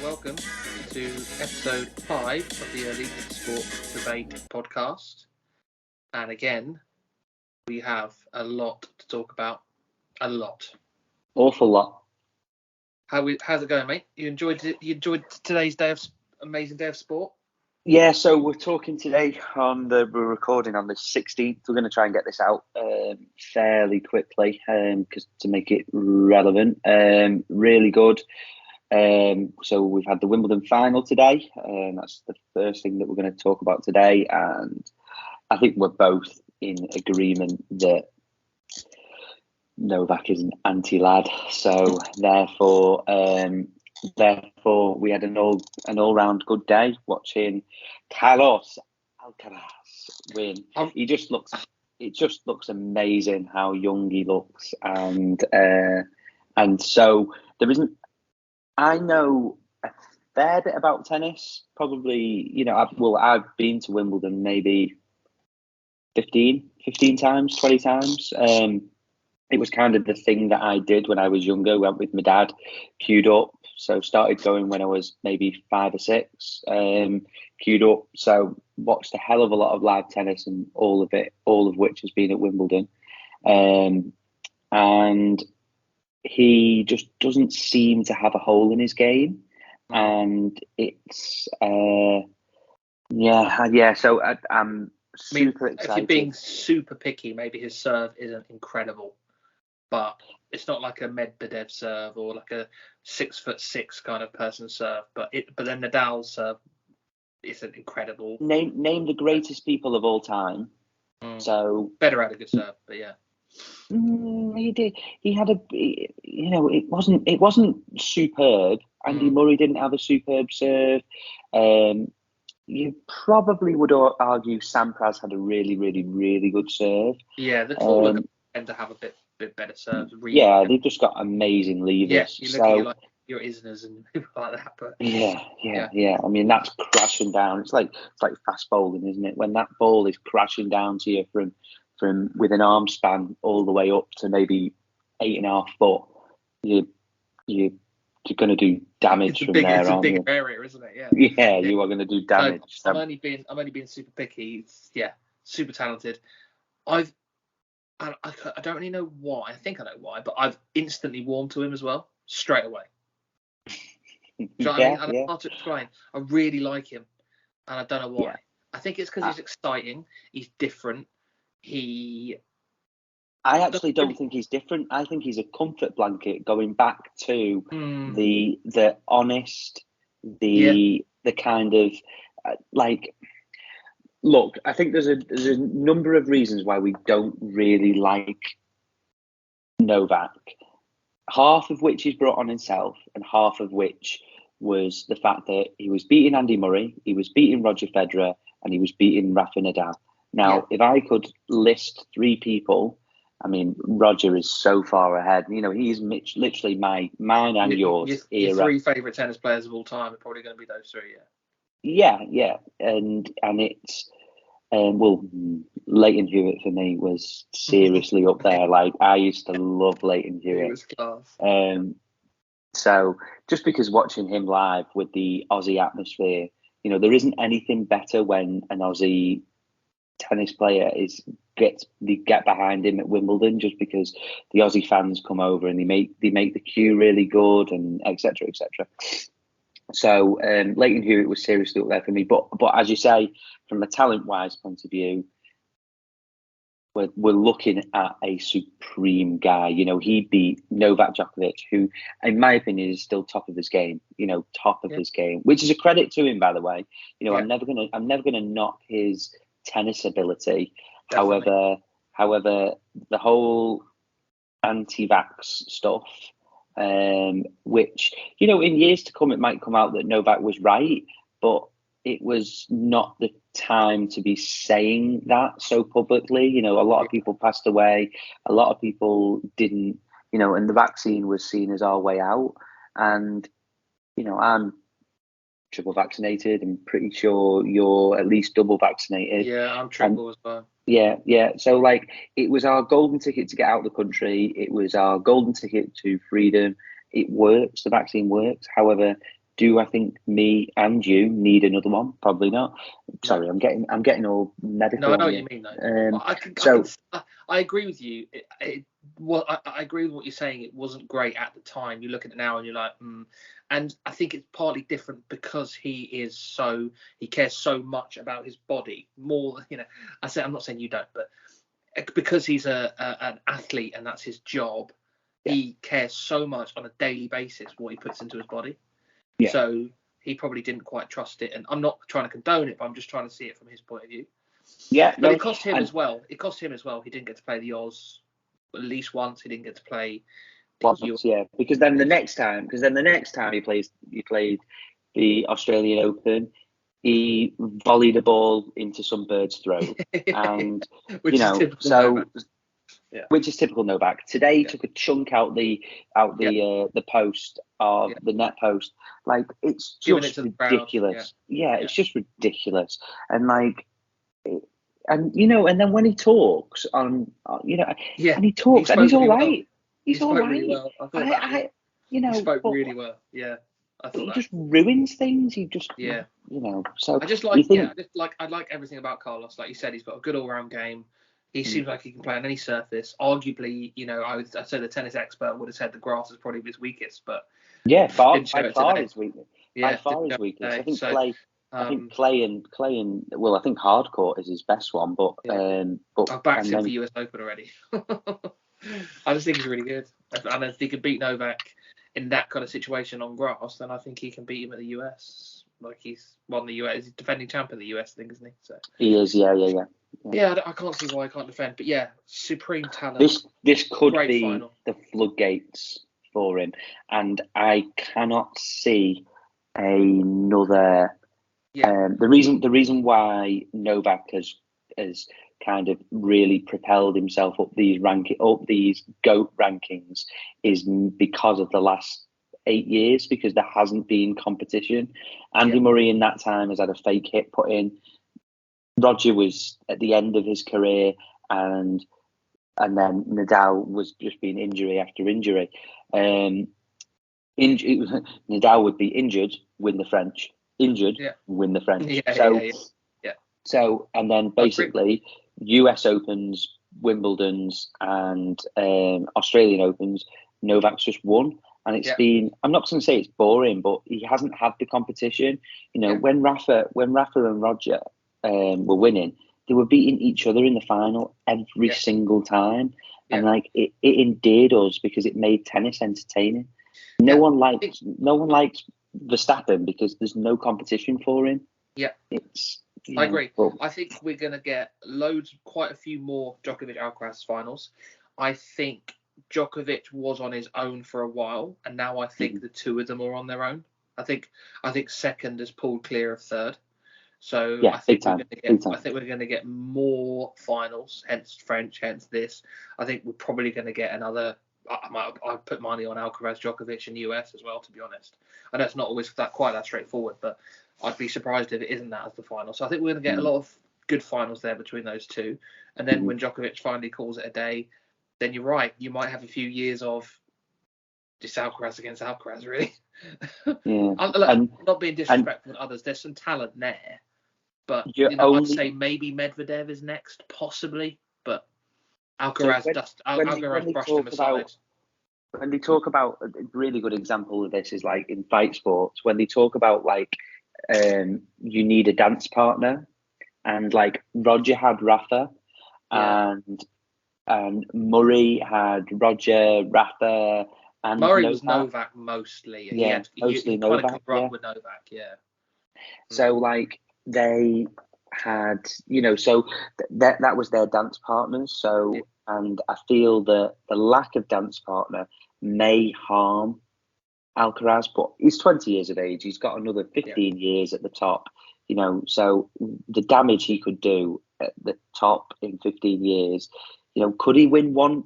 welcome to episode 5 of the Elite Sport Debate podcast. And again, we have a lot to talk about. A lot. Awful lot. How's it going, mate? You enjoyed it? You enjoyed today's amazing day of sport? Yeah, so we're talking today we're recording on the 16th. We're going to try and get this out fairly quickly because to make it relevant. Really good. So we've had the Wimbledon Final today. That's the first thing that we're going to talk about today. And I think we're both in agreement that Novak is an anti-lad. So therefore, we had an all-round good day watching Carlos Alcaraz win. It just looks amazing how young he looks, and so there isn't. I know a fair bit about tennis. Probably, I've been to Wimbledon maybe 15 times, 20 times. It was kind of the thing that I did when I was younger. Went with my dad, queued up. So started going when I was maybe 5 or 6. Queued up. So watched a hell of a lot of live tennis, and all of which has been at Wimbledon. And he just doesn't seem to have a hole in his game, and it's So I'm super excited. If you're being super picky, maybe his serve isn't incredible, but it's not like a Medvedev serve or like a 6'6" kind of person serve. But then Nadal's serve isn't incredible. Name the greatest people of all time. So Federer had a good serve, but yeah. He did. He had it wasn't superb. Andy Murray didn't have a superb serve. You probably would argue Sampras had a really, really, really good serve. Yeah, the taller tend to have a bit better serves. Really. Yeah, they've just got amazing levers. Yeah, you look at your Isners and people like that. But yeah. I mean, that's crashing down. It's like fast bowling, isn't it? When that ball is crashing down to you from with an arm span all the way up to maybe 8.5 foot, you're going to do damage from there. It's a big area, isn't it? Yeah, you are going to do damage. So I'm only being super picky. Yeah, super talented. I don't really know why. I think I know why, but I've instantly warmed to him as well, straight away. Do you know what I mean? And it's hard to explain. I really like him, and I don't know why. Yeah. I think it's because he's exciting. He's different. I actually don't think he's different. I think he's a comfort blanket, going back to the honest, the kind of look. I think there's a number of reasons why we don't really like Novak. Half of which he's brought on himself, and half of which was the fact that he was beating Andy Murray, he was beating Roger Federer, and he was beating Rafa Nadal. Now, if I could list 3 people, I mean, Roger is so far ahead. He's literally mine and yours. Your 3 favourite tennis players of all time are probably going to be those 3, yeah. Yeah, and it's Leighton Hewitt for me was seriously up there. Like, I used to love Leighton Hewitt. He was class. So just because watching him live with the Aussie atmosphere, there isn't anything better when an Aussie tennis player get behind him at Wimbledon, just because the Aussie fans come over and they make the queue really good, and etc. etc. So Leighton Hewitt was seriously up there for me, but as you say, from a talent wise point of view, we're looking at a supreme guy. He beat Novak Djokovic, who, in my opinion, is still top of his game. Top of his game, which is a credit to him, by the way. I'm never gonna knock his tennis ability. Definitely. However, the whole anti-vax stuff, which in years to come, it might come out that Novak was right, but it was not the time to be saying that so publicly. A lot of people passed away, a lot of people didn't, and the vaccine was seen as our way out. And I'm triple vaccinated. I'm pretty sure you're at least double vaccinated. Yeah, I'm triple as well. Yeah. So it was our golden ticket to get out of the country. It was our golden ticket to freedom. It works. The vaccine works. However, do I think me and you need another one? Probably not. Sorry, I'm getting all medical. No, I know what you mean though. I agree with you. I agree with what you're saying. It wasn't great at the time. You look at it now and you're like, And I think it's partly different because he cares so much about his body more. I'm not saying you don't, but because he's an athlete and that's his job, he cares so much on a daily basis what he puts into his body. Yeah. So he probably didn't quite trust it. And I'm not trying to condone it, but I'm just trying to see it from his point of view. Yeah. But it cost him as well. It cost him as well. He didn't get to play the Oz at least once. He didn't get to play because then the next time he played the Australian Open, he volleyed a ball into some bird's throat, and which is typical Novak. Today he took a chunk out the post of the net post. Like, it's just ridiculous. It's just ridiculous. And like, and then when he talks and he talks and he's all right. He's all right. Really well. He spoke really well. Yeah. He just ruins things. He just So I like everything about Carlos. Like you said, he's got a good all-round game. He seems like he can play on any surface. Arguably, I'd say the tennis expert would have said the grass is probably his weakest, but by far his weakest. By far his weakest. I think clay. I think clay and I think hard court is his best one. But I've backed him for US Open already. I just think he's really good. And if he can beat Novak in that kind of situation on grass, then I think he can beat him at the US. Like, he's won the US. He's defending champ in the US, I think, isn't he? So he is. Yeah. Yeah, I can't see why he can't defend. But yeah, supreme talent. This could be final. The floodgates for him, and I cannot see another. The reason why Novak has kind of really propelled himself up these GOAT rankings is because of the last 8 years, because there hasn't been competition. Andy Murray in that time has had a fake hit put in. Roger was at the end of his career, and then Nadal was just being injury after injury. Nadal would be injured, win the French. Injured, win the French. So, and then basically US Opens, Wimbledons, and Australian Opens, Novak's just won. And it's been, I'm not going to say it's boring, but he hasn't had the competition. When Rafa and Roger were winning, they were beating each other in the final every single time. And like, it endeared us because it made tennis entertaining. No one likes Verstappen because there's no competition for him. Yeah. I agree. I think we're going to get quite a few more Djokovic-Alcaraz finals. I think Djokovic was on his own for a while, and now I think the two of them are on their own. I think second has pulled clear of third. So I think we're going to get more finals, hence French, hence this. I think we're probably going to get another. I'd put money on Alcaraz, Djokovic in the US as well, to be honest. I know it's not always quite that straightforward, but I'd be surprised if it isn't that as the final. So I think we're going to get a lot of good finals there between those two. And then when Djokovic finally calls it a day, then you're right. You might have a few years of just Alcaraz against Alcaraz, really. Yeah. I'm not being disrespectful to others. There's some talent there. But I'd say maybe Medvedev is next, possibly. But Alcaraz brushed him aside. When they talk about, a really good example of this is like in fight sports, when they talk about like you need a dance partner, and like Roger had Rafa, and Murray had Roger, Rafa, and Murray Novak. was Novak mostly. Yeah, mostly Novak. With Novak, yeah. So like they had, so that was their dance partners. So and I feel that the lack of dance partner may harm Alcaraz, but he's 20 years of age. He's got another 15 years at the top, so the damage he could do at the top in 15 years, could he win one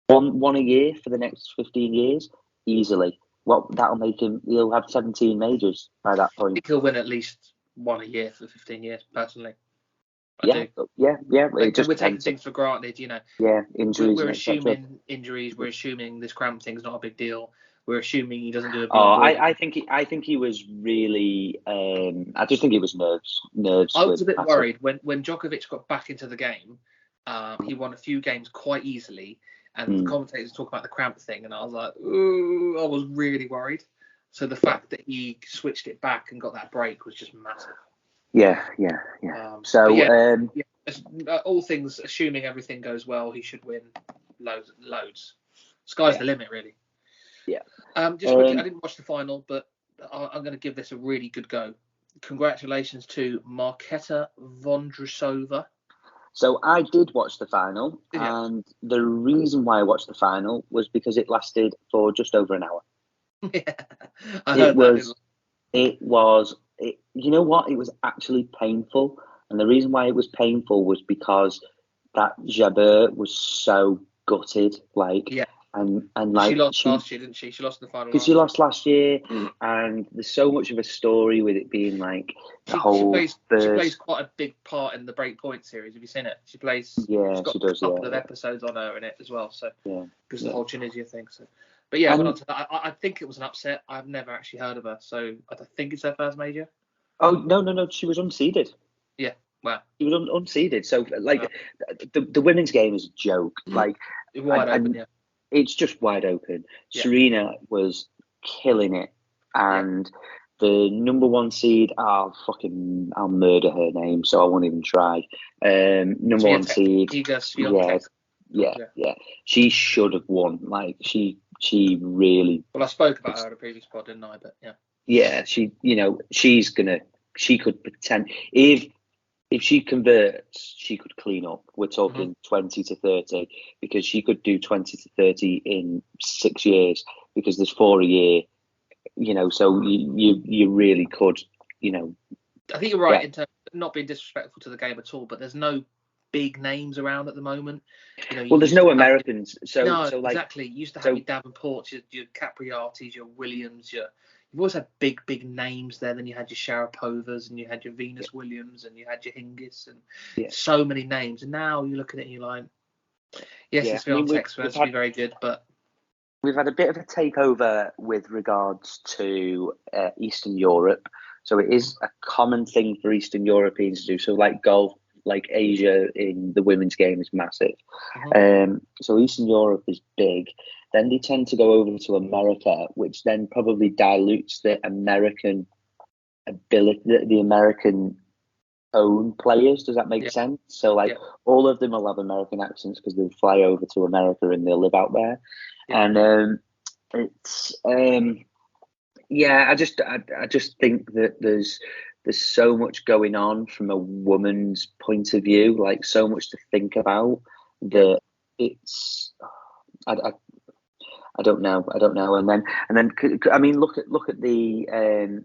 a year for the next 15 years? Easily. Well, that'll make him, he'll have 17 majors by that point. I think he'll win at least one a year for 15 years, personally. Yeah. We're taking things for granted, Yeah, injuries. We're assuming injuries. We're assuming this cramp thing's not a big deal. we're assuming he doesn't do a Oh, b-ball. I think he was really. I just think it was nerves. I was a bit worried when Djokovic got back into the game. He won a few games quite easily, and the commentators talk about the cramp thing, and I was like, ooh, I was really worried. So the fact that he switched it back and got that break was just massive. Yeah. All things, assuming everything goes well, he should win loads. Sky's the limit, really. Yeah. Just quickly, I didn't watch the final, but I'm going to give this a really good go. Congratulations to Marketa Vondrousova. So I did watch the final, and the reason why I watched the final was because it lasted for just over an hour. Yeah, I heard that. You know what? It was actually painful, and the reason why it was painful was because that Jabeur was so gutted, and she lost last year, didn't she? She lost in the final because she lost last year, and there's so much of a story with it being like she plays quite a big part in the Breakpoint series. Have you seen it? She does. She's got a couple of episodes on her in it as well. So because the whole Tunisia thing. So, but yeah, went on to that. I think it was an upset. I've never actually heard of her, so I think it's her first major. Oh no! She was unseeded. Yeah. Wow. She was unseeded. So the women's game is a joke. Wide open. Yeah. It's just wide open. Yeah. Serena was killing it, and the number one seed, I'll murder her name, so I won't even try. Number one seed, yeah. She should have won. She really. Well, I spoke about her in a previous pod, didn't I? But yeah. Yeah, she could pretend if she converts, she could clean up. We're talking 20 to 30 because she could do 20 to 30 in 6 years because there's 4 a year, so you really could, I think you're right in terms of not being disrespectful to the game at all, but there's no big names around at the moment. There's no Americans. Exactly. You used to have your Davenports, your Capriatis, your Williams, You've always had big names there. Then you had your Sharapovas and you had your Venus Williams and you had your Hingis and so many names. And now you look at it and you're like, it's Swiatek, so that's be very good. But we've had a bit of a takeover with regards to Eastern Europe. So it is a common thing for Eastern Europeans to do. So like golf, like Asia in the women's game is massive. So Eastern Europe is big. Then they tend to go over to America, which then probably dilutes the American ability, the American own players. Does that make sense? So all of them will have American accents because they'll fly over to America and they'll live out there. And it's I just think that there's so much going on from a woman's point of view, like so much to think about that it's I don't know. And then I mean, look at the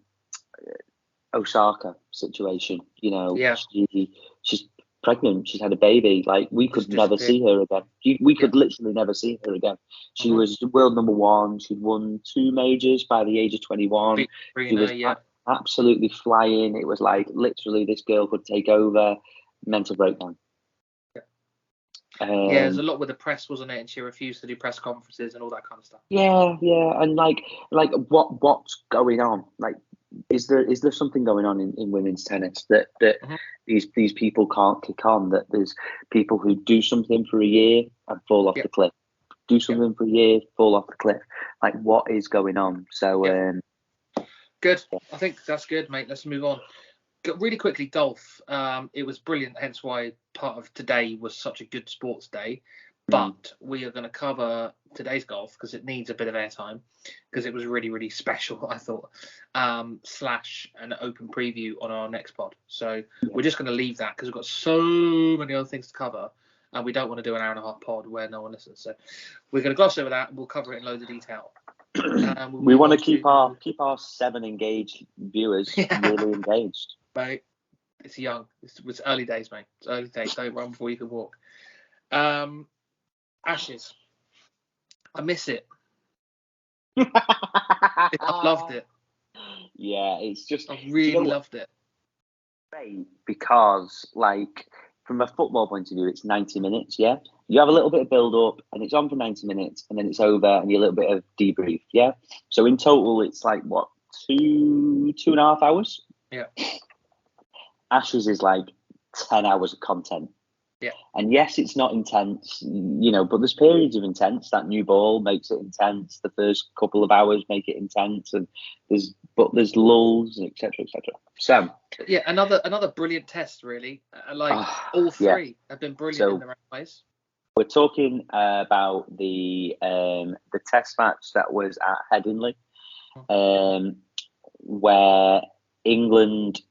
Osaka situation. She's pregnant. She's had a baby. Like we could never see her again. We could literally never see her again. She was world number one. She'd won 2 majors by the age of 21. She was absolutely flying. It was like literally this girl could take over. Mental breakdown. There's a lot with the press, wasn't it? And she refused to do press conferences and all that kind of stuff. Yeah, and like what's going on? Like, is there something going on in women's tennis that these people can't kick on? That there's people who do something for a year and fall off the cliff. Do something for a year, fall off the cliff. Like, what is going on? So, good. I think that's good, mate. Let's move on. Really quickly, golf. It was brilliant, hence why part of today was such a good sports day. But we are going to cover today's golf because it needs a bit of airtime because it was really, really special, I thought, / an open preview on our next pod. So we're just going to leave that because we've got so many other things to cover and we don't want to do an 1.5-hour pod where no one listens. So we're going to gloss over that and we'll cover it in loads of detail. We want to keep our 7 engaged viewers really engaged. Mate, it's young. It's early days, mate. It's early days. Don't run before you can walk. Ashes. I miss it. I loved it. Yeah, it's just. I really loved it. Because, like, from a football point of view, it's 90 minutes, yeah? You have a little bit of build up, and it's on for 90 minutes, and then it's over, and you a little bit of debrief. Yeah. So in total, it's like what, 2.5 hours. Yeah. Ashes is like 10 hours of content. Yeah. And yes, it's not intense, but there's periods of intense. That new ball makes it intense. The first couple of hours make it intense, and there's lulls, etc., etc. So yeah, another brilliant test, really. All three have been brilliant in their own ways. We're talking about the test match that was at Headingley, where England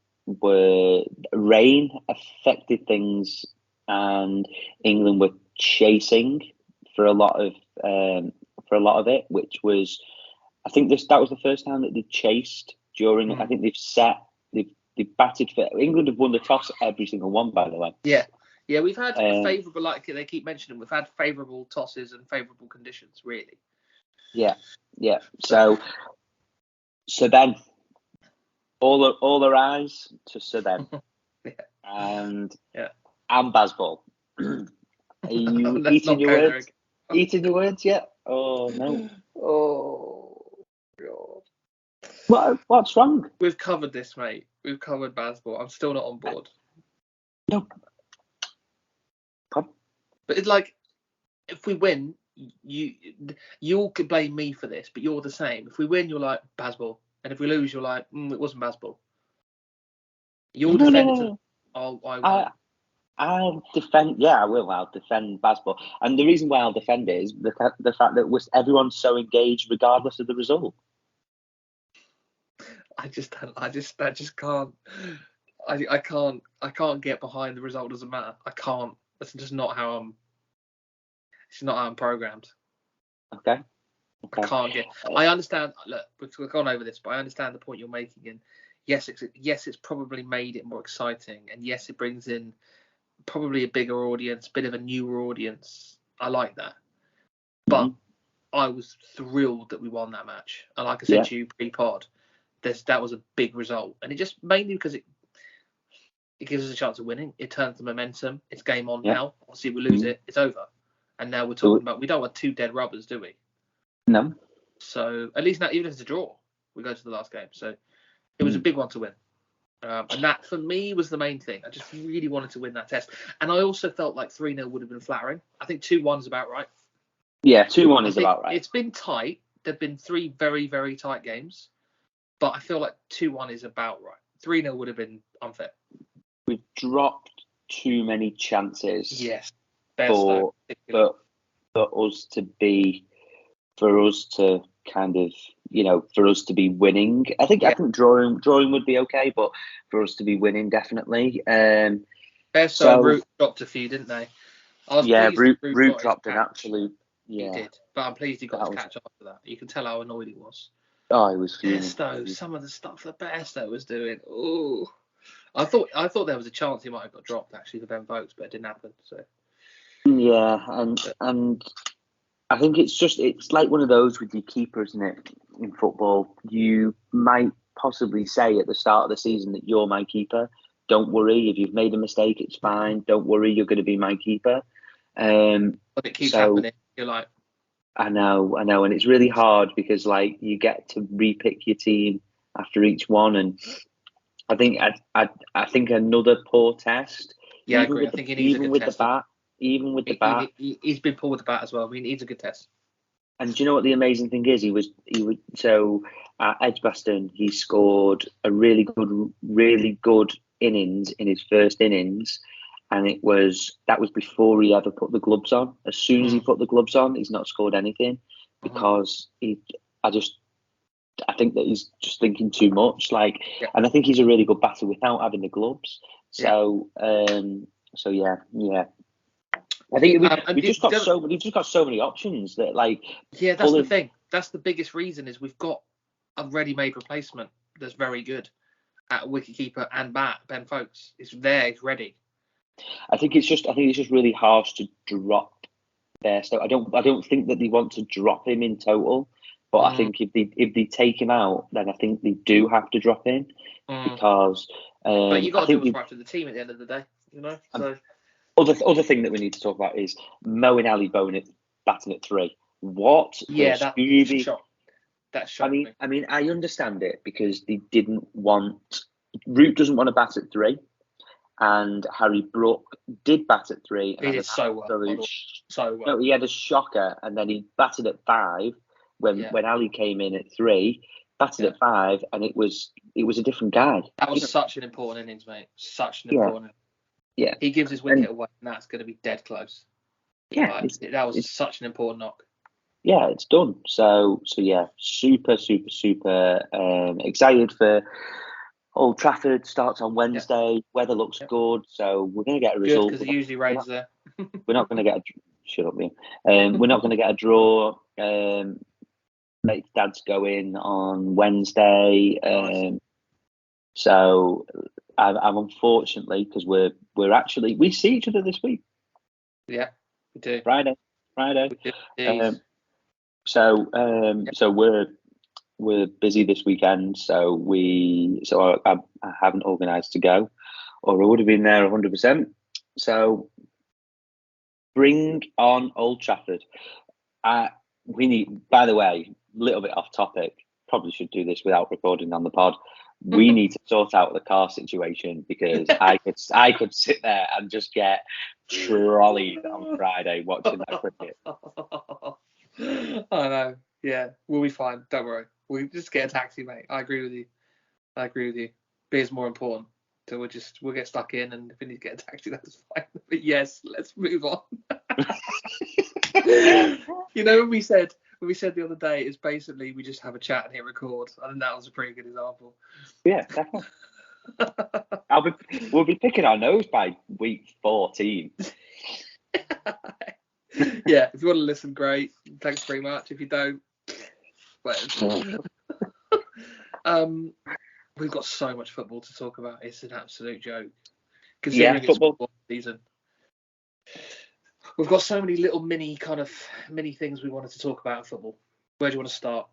rain affected things, and England were chasing for a lot of it, which was, I think that was the first time that they chased during. I think they've batted for. England have won the toss every single one, by the way. Yeah, we've had favourable, like they keep mentioning, we've had favourable tosses and favourable conditions, really. Yeah. So then, all our eyes to Then. And Bazball. Are you eating your words? Eating your words yet? Oh no. Oh God. What's wrong? We've covered this, mate. We've covered Bazball. I'm still not on board. No. But it's like, if we win, you all could blame me for this, but you're the same. If we win, you're like Bazball, and if we lose, you're like it wasn't Bazball. You'll defend it. I'll defend. Yeah, I will. I'll defend Bazball, and the reason why I'll defend it is the fact that everyone's so engaged, regardless of the result. I just can't. I can't get behind the result. Doesn't matter. I can't. That's just not how I'm. It's not how I'm programmed. Okay. I can't get. I understand. Look, we've gone over this, but I understand the point you're making. And yes, it's probably made it more exciting, and yes, it brings in probably a bigger audience, bit of a newer audience. I like that. But I was thrilled that we won that match. And like I said to you pre-pod, that was a big result. And it just mainly because it gives us a chance of winning. It turns the momentum. It's game on now. Obviously, we lose it, it's over. And now we're talking about, we don't want 2 dead rubbers, do we? No. So at least now, even if it's a draw, we go to the last game. So it was a big one to win. And that, for me, was the main thing. I just really wanted to win that test. And I also felt like 3-0 would have been flattering. I think 2-1 is about right. Yeah, 2-1 is about right. It's been tight. There have been 3 very, very tight games. But I feel like 2-1 is about right. 3-0 would have been unfair. We've dropped too many chances. Yes. For us to be winning. I think drawing would be okay, but for us to be winning, definitely. Root dropped a few, didn't they? Root dropped an absolute. Yeah, he did, but I'm pleased he got his catch after that. You can tell how annoyed he was. Oh, he was fuming. Some of the stuff that Bairstow was doing. Oh, I thought there was a chance he might have got dropped actually for Ben Vokes, but it didn't happen. So. Yeah, and I think it's like one of those with your keeper, isn't it? In football, you might possibly say at the start of the season that you're my keeper. Don't worry, if you've made a mistake, it's fine. Don't worry, you're going to be my keeper. But it keeps happening. You're like, I know, and it's really hard because like you get to repick your team after each one, and I think another poor test. Yeah, I agree. I think he needs a good test. Even with the bat, he's been poor with the bat as well. I mean, he needs a good test. And do you know what the amazing thing is? He was so at Edgbaston he scored a really good innings in his first innings, and that was before he ever put the gloves on. As soon as he put the gloves on, he's not scored anything because I think that he's just thinking too much. And I think he's a really good batter without having the gloves. So yeah. I think we've just got so many options that that's the thing. That's the biggest reason is we've got a ready-made replacement that's very good at wicketkeeper and bat. Ben Vokes is there, he's ready. I think it's just really harsh to drop there. So I don't think that they want to drop him in total, but I think if they take him out, then I think they do have to drop him because. But you got to do what's right for the team at the end of the day, you know. So. Other thing that we need to talk about is Mo and Ali batting at 3. What? Yeah, that shocked. That shocked me. I mean, I understand it because they didn't want. Root doesn't want to bat at 3, and Harry Brook did bat at 3. And he did so well. So well. No, he had a shocker, and then he batted at 5 when Ali came in at 3. Batted at 5, and it was a different guy. That was such an important innings, mate. Such an important. Yeah. He gives his wicket away, and that's going to be dead close. Yeah, that was such an important knock. Yeah, it's done. So yeah, super excited for Old Trafford. Starts on Wednesday. Yep. Weather looks good, so we're going to get a result. Because it usually rains there. We're not going to get shut up, Ian. We're not going to get a draw. Mate's dad's going on Wednesday. Nice. So I'm unfortunately, because we see each other this week. Yeah, we do. Friday. We do. So we're busy this weekend. So I haven't organised to go, or I would have been there 100%. So bring on Old Trafford. We need. By the way, a little bit off topic. Probably should do this without recording on the pod. We need to sort out the car situation because I could sit there and just get trolleyed on Friday watching that cricket. I know. Yeah, we'll be fine. Don't worry. We'll just get a taxi, mate. I agree with you. Beer's more important. So we'll get stuck in, and if we need to get a taxi, that's fine. But yes, let's move on. You know, when we said the other day, it's basically we just have a chat and hit record. I think that was a pretty good example. Yeah, definitely. We'll be picking our nose by week 14. Yeah, if you want to listen, great. Thanks very much. If you don't, we've got so much football to talk about. It's an absolute joke. Considering it's football season. We've got so many little mini things we wanted to talk about in football. Where do you want to start?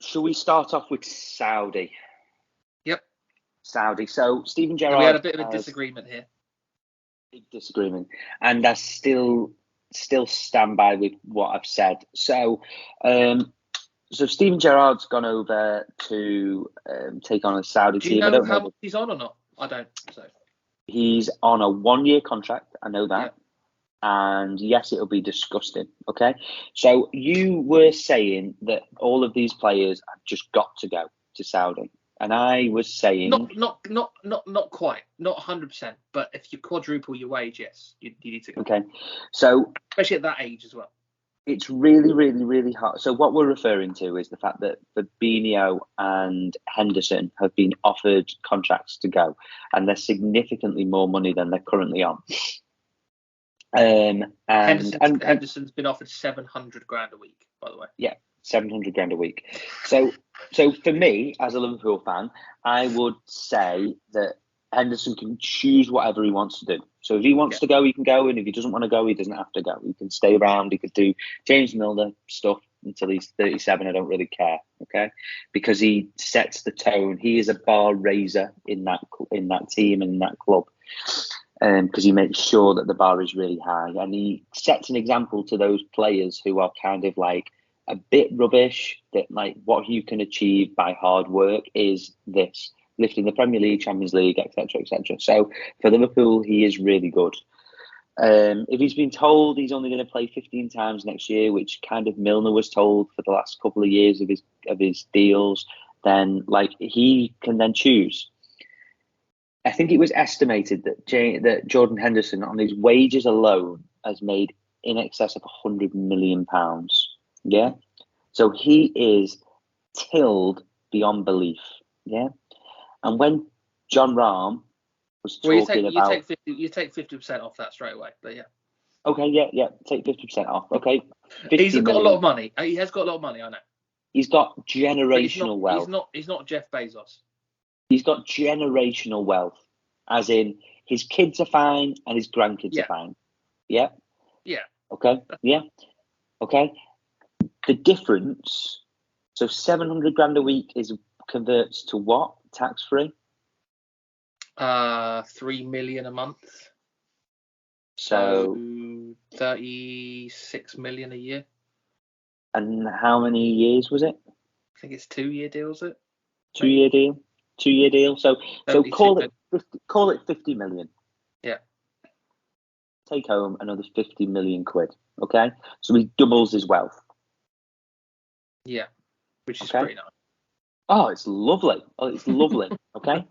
Shall we start off with Saudi? Yep. Saudi. So Stephen Gerrard. We had a bit of a disagreement here. Big disagreement, and I still stand by with what I've said. So, Stephen Gerrard's gone over to take on a Saudi team. Do you know how much he's on or not? I don't. So. He's on a 1-year contract. I know that. Yeah. And yes, it'll be disgusting. Okay. So you were saying that all of these players have just got to go to Saudi. And I was saying... Not quite. Not 100%. But if you quadruple your wage, yes, you need to go. Okay. So... Especially at that age as well. It's really, really, really hard. So what we're referring to is the fact that Fabinho and Henderson have been offered contracts to go, and they're significantly more money than they're currently on. Henderson's been offered 700 grand a week, by the way. Yeah, 700 grand a week. So for me, as a Liverpool fan, I would say that Henderson can choose whatever he wants to do. So if he wants to go, he can go, and if he doesn't want to go, he doesn't have to go. He can stay around. He could do James Milner stuff until he's 37. I don't really care, okay? Because he sets the tone. He is a bar raiser in that team and in that club, because he makes sure that the bar is really high, and he sets an example to those players who are kind of like a bit rubbish. That like what you can achieve by hard work is this. Lifting the Premier League, Champions League, etc., etc. So for Liverpool, he is really good. If he's been told he's only going to play 15 times next year, which kind of Milner was told for the last couple of years of his deals, then like he can then choose. I think it was estimated that Jordan Henderson on his wages alone has made in excess of £100 million. Yeah, so he is tilled beyond belief. Yeah. And when John Rahm was talking about... You take 50% off that straight away, but yeah. Okay, yeah, take 50% off. Okay. He's got a lot of money. He has got a lot of money, I know. He's got generational wealth. He's not Jeff Bezos. He's got generational wealth, as in his kids are fine and his grandkids are fine. Yeah? Yeah. Okay, yeah. Okay. The difference, so 700 grand a week converts to what? Tax-free? $3 million a month. So 36 million a year. And how many years was it? I think it's 2-year deals. It 2-year deal. 2-year deal. So call it 50 million. Yeah. Take home another 50 million quid. Okay, so he doubles his wealth. Yeah, which is pretty nice. Oh, it's lovely. Okay.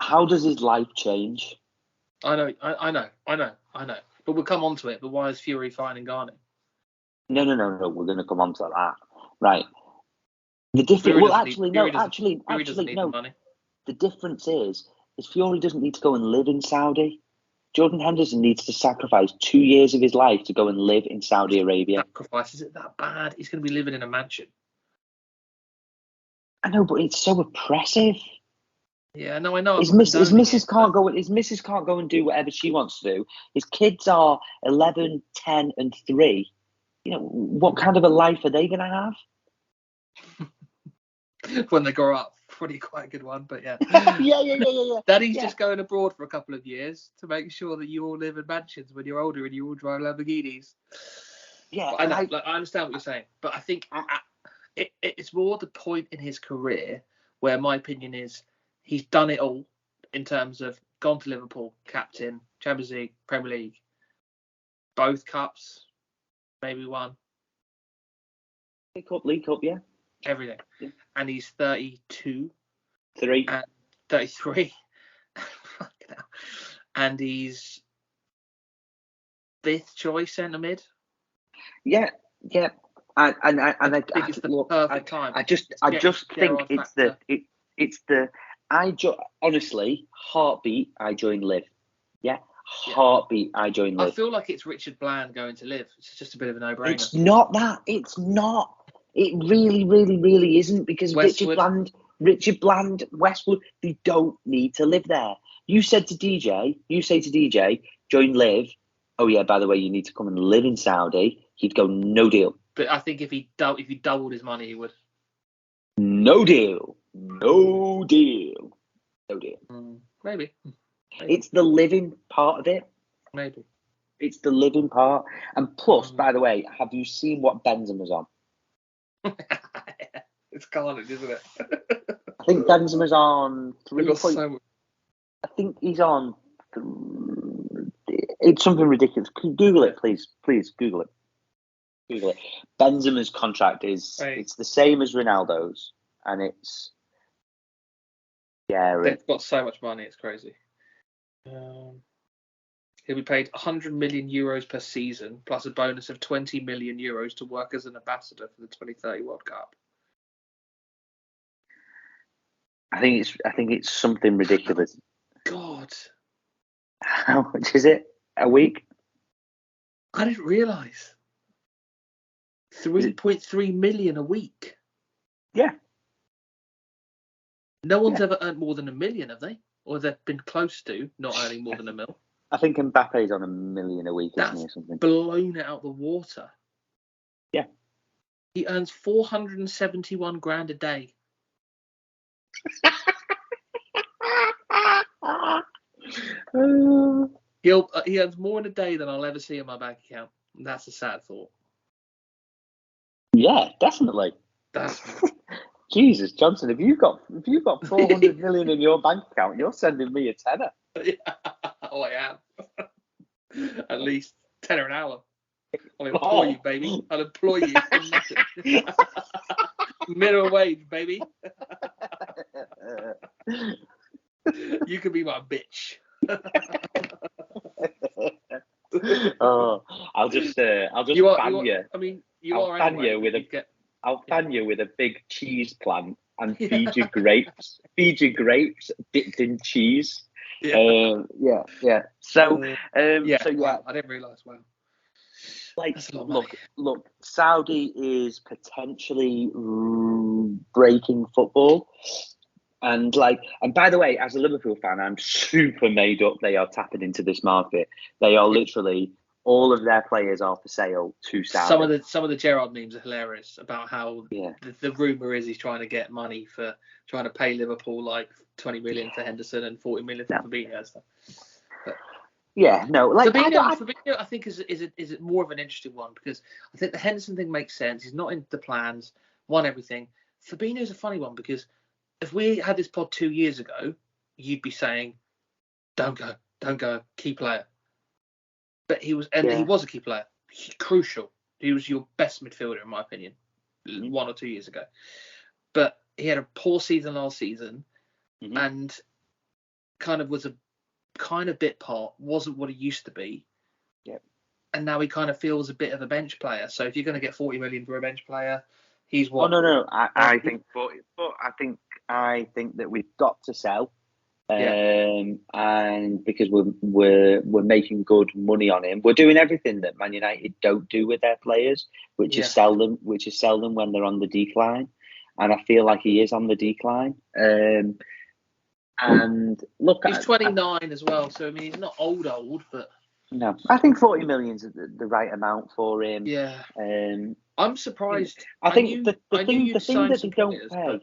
How does his life change? I know. But we'll come on to it. But why is Fury fighting Ngannou? No. We're going to come on to that. Right. The difference. Well, actually, no. The difference is Fury doesn't need to go and live in Saudi. Jordan Henderson needs to sacrifice 2 years of his life to go and live in Saudi Arabia. Sacrifice? Is it that bad? He's going to be living in a mansion. I know, but it's so oppressive. Yeah, no, I know. His missus can't go and do whatever she wants to do. His kids are 11, 10, and 3. You know, what kind of a life are they going to have? When they grow up. Probably quite a good one, but yeah. yeah. Daddy's just going abroad for a couple of years to make sure that you all live in mansions when you're older and you all drive Lamborghinis. Yeah, I know. I understand what you're saying, but I think it's more the point in his career where my opinion is he's done it all in terms of gone to Liverpool, captain, Champions League, Premier League, both cups, maybe one. League Cup, yeah. Everything. Yeah. And he's 32. 3. And 33. And he's 5th choice centre mid. Yeah. And I think it's the perfect time. I just think honestly, heartbeat, I join Liv. Yeah. Heartbeat, I join Liv. I feel like it's Richard Bland going to Liv. It's just a bit of a no-brainer. It's not that. It's not. It really, really, really isn't, because Richard Bland, Westwood, they don't need to live there. You say to DJ, join Liv. Oh yeah, by the way, you need to come and live in Saudi. He'd go, no deal. But I think if he doubled his money, he would. No deal. Maybe. It's the living part of it. Maybe. It's the living part. And plus, by the way, have you seen what Benzema's on? It's carnage, isn't it? I think Benzema's on 3. I think he's on. It's something ridiculous. Google it, please. Please Google it. Benzema's contract it's the same as Ronaldo's, and it's they've got so much money, it's crazy. He'll be paid 100 million euros per season, plus a bonus of 20 million euros to work as an ambassador for the 2030 World Cup. I think it's something ridiculous. God. How much is it a week? I didn't realise. 3.3 million a week. Yeah. No one's ever earned more than $1 million, have they? Or they've been close to not earning more than $1 million. I think Mbappe's on $1 million a week, isn't he, or something? Blown it out the water. Yeah. He earns 471 grand a day. He earns more in a day than I'll ever see in my bank account. And that's a sad thought. Yeah, definitely. Jesus, Johnson, if you've got 400 million in your bank account, you're sending me a tenner. Oh, I am. At least $10 an hour. I'll employ you, baby. I'll employ you for nothing. Minimum wage, baby. You can be my bitch. Oh, I'll just fan you. I mean, I'll fan you with a big cheese plant and feed you grapes. Dipped in cheese. Yeah. So wow, I didn't realise. Wow. Like, look, Saudi is potentially breaking football. And by the way, as a Liverpool fan, I'm super made up. They are tapping into this market. They are literally all of their players are for sale to Saudi. Some of the Gerrard memes are hilarious about how Yeah. the rumor is he's trying to get money for trying to pay Liverpool like 20 million for Henderson and 40 million for Fabinho and stuff. But yeah, no, like Fabinho, I think is more of an interesting one because I think the Henderson thing makes sense. He's not in the plans, won everything. Fabinho's a funny one because if we had this pod 2 years ago, you'd be saying, "Don't go, key player." But he was a key player, crucial. He was your best midfielder in my opinion, 1 or 2 years ago. But he had a poor season last season, and kind of was a bit part, wasn't what he used to be. Yeah. And now he kind of feels a bit of a bench player. So if you're going to get 40 million for a bench player, he's what? Oh no, I think, but I think that we've got to sell. And because we're making good money on him, we're doing everything that Man United don't do with their players, which is sell them when they're on the decline. And I feel like he is on the decline. And look, he's 29 as well, so I mean he's not old, but no, I think 40 million is the right amount for him. Yeah. I'm surprised. I think the thing that they don't pay.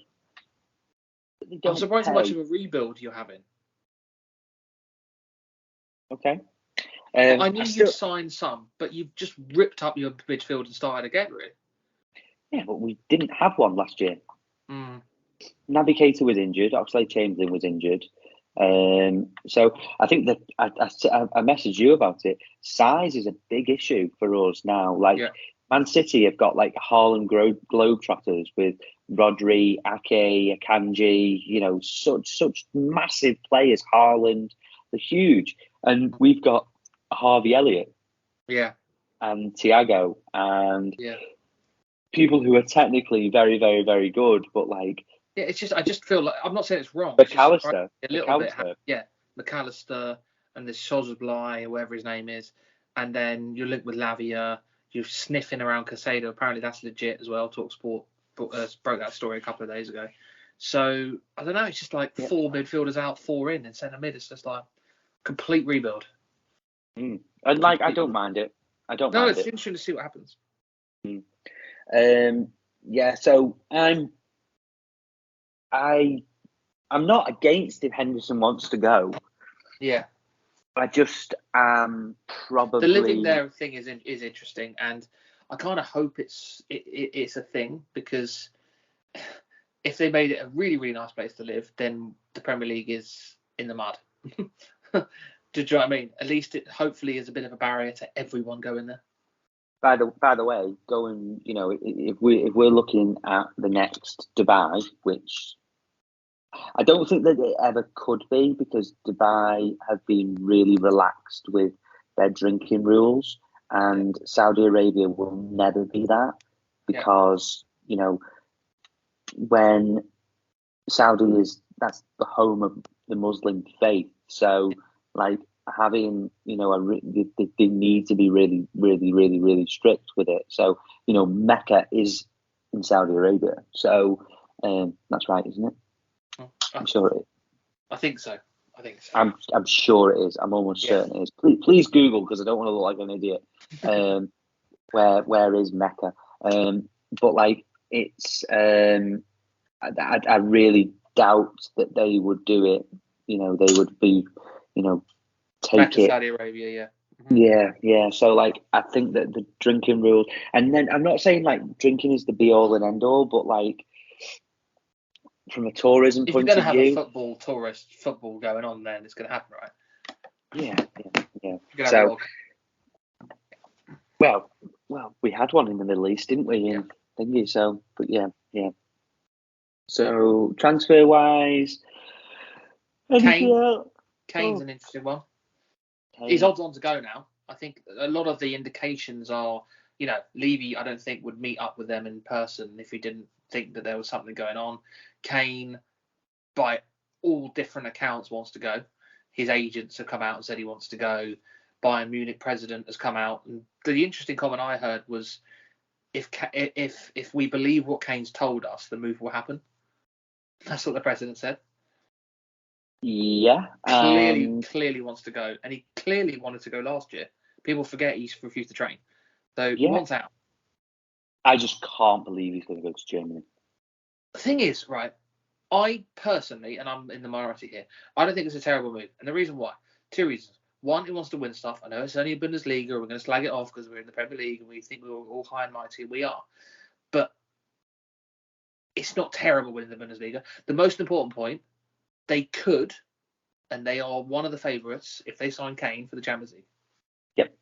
I'm surprised how much of a rebuild you're having. Okay. I knew you'd signed some, but you've just ripped up your midfield and started again, really. Yeah, but we didn't have one last year. Naby Keita was injured. Oxlade-Chamberlain was injured. So I think that I messaged you about it. Size is a big issue for us now. Man City have got like Harlem Globetrotters with Rodri, Ake, Akanji, such massive players. Haaland, they're huge. And we've got Harvey Elliott. Yeah. And Thiago. And people who are technically very, very, very good, but like... Yeah, it's just, I just feel like, I'm not saying it's wrong. McAllister. A little bit. Yeah, McAllister and this Szoboszlai, whoever his name is. And then you link with Lavia. You're sniffing around Casado. Apparently that's legit as well. TalkSport broke that story a couple of days ago. So, I don't know. It's just like 4 midfielders out, 4 in, and centre mid. It's just like complete rebuild. And like, I don't mind it. No, it's interesting to see what happens. Yeah, so I'm not against if Henderson wants to go. Yeah. I just probably the living there thing is interesting, and I kind of hope it's a thing because if they made it a really, really nice place to live, then the Premier League is in the mud. Do you know what I mean? At least it hopefully is a bit of a barrier to everyone going there. By the way, going, if we're looking at the next Dubai, which I don't think that it ever could be because Dubai have been really relaxed with their drinking rules, and Saudi Arabia will never be that because when Saudi that's the home of the Muslim faith, so like having they need to be really, really, really, really strict with it. So Mecca is in Saudi Arabia, so that's right, isn't it? I'm sure it is. I think so. I'm sure it is. I'm almost certain it is. Please Google, because I don't want to look like an idiot. Where is Mecca? But like it's I really doubt that they would do it. They would be take Mecca, it. Saudi Arabia, Yeah. So like I think that the drinking rules, and then I'm not saying like drinking is the be all and end all, but like from a tourism point of view, if you're going to have a tourist football going on, then it's going to happen, right? Yeah. So, well, we had one in the Middle East, didn't we? So, but yeah. So transfer wise, Kane's an interesting one. He's odds on to go now. I think a lot of the indications are, Levy, I don't think would meet up with them in person if he didn't think that there was something going on. Kane, by all different accounts, wants to go. His agents have come out and said he wants to go. Bayern Munich president has come out, and the interesting comment I heard was, if we believe what Kane's told us, the move will happen. That's what the president said. Yeah, clearly wants to go, and he clearly wanted to go last year, People forget he's refused to train. So he Yeah. wants out. I just can't believe he's going to go to Germany. The thing is, right, I personally, and I'm in the minority here, I don't think it's a terrible move. And the reason why, 2 reasons. One, he wants to win stuff. I know it's only a Bundesliga. We're going to slag it off because we're in the Premier League and we think we're all high and mighty. We are. But it's not terrible winning the Bundesliga. The most important point, they could, and they are one of the favourites if they sign Kane for the Champions League. Yep.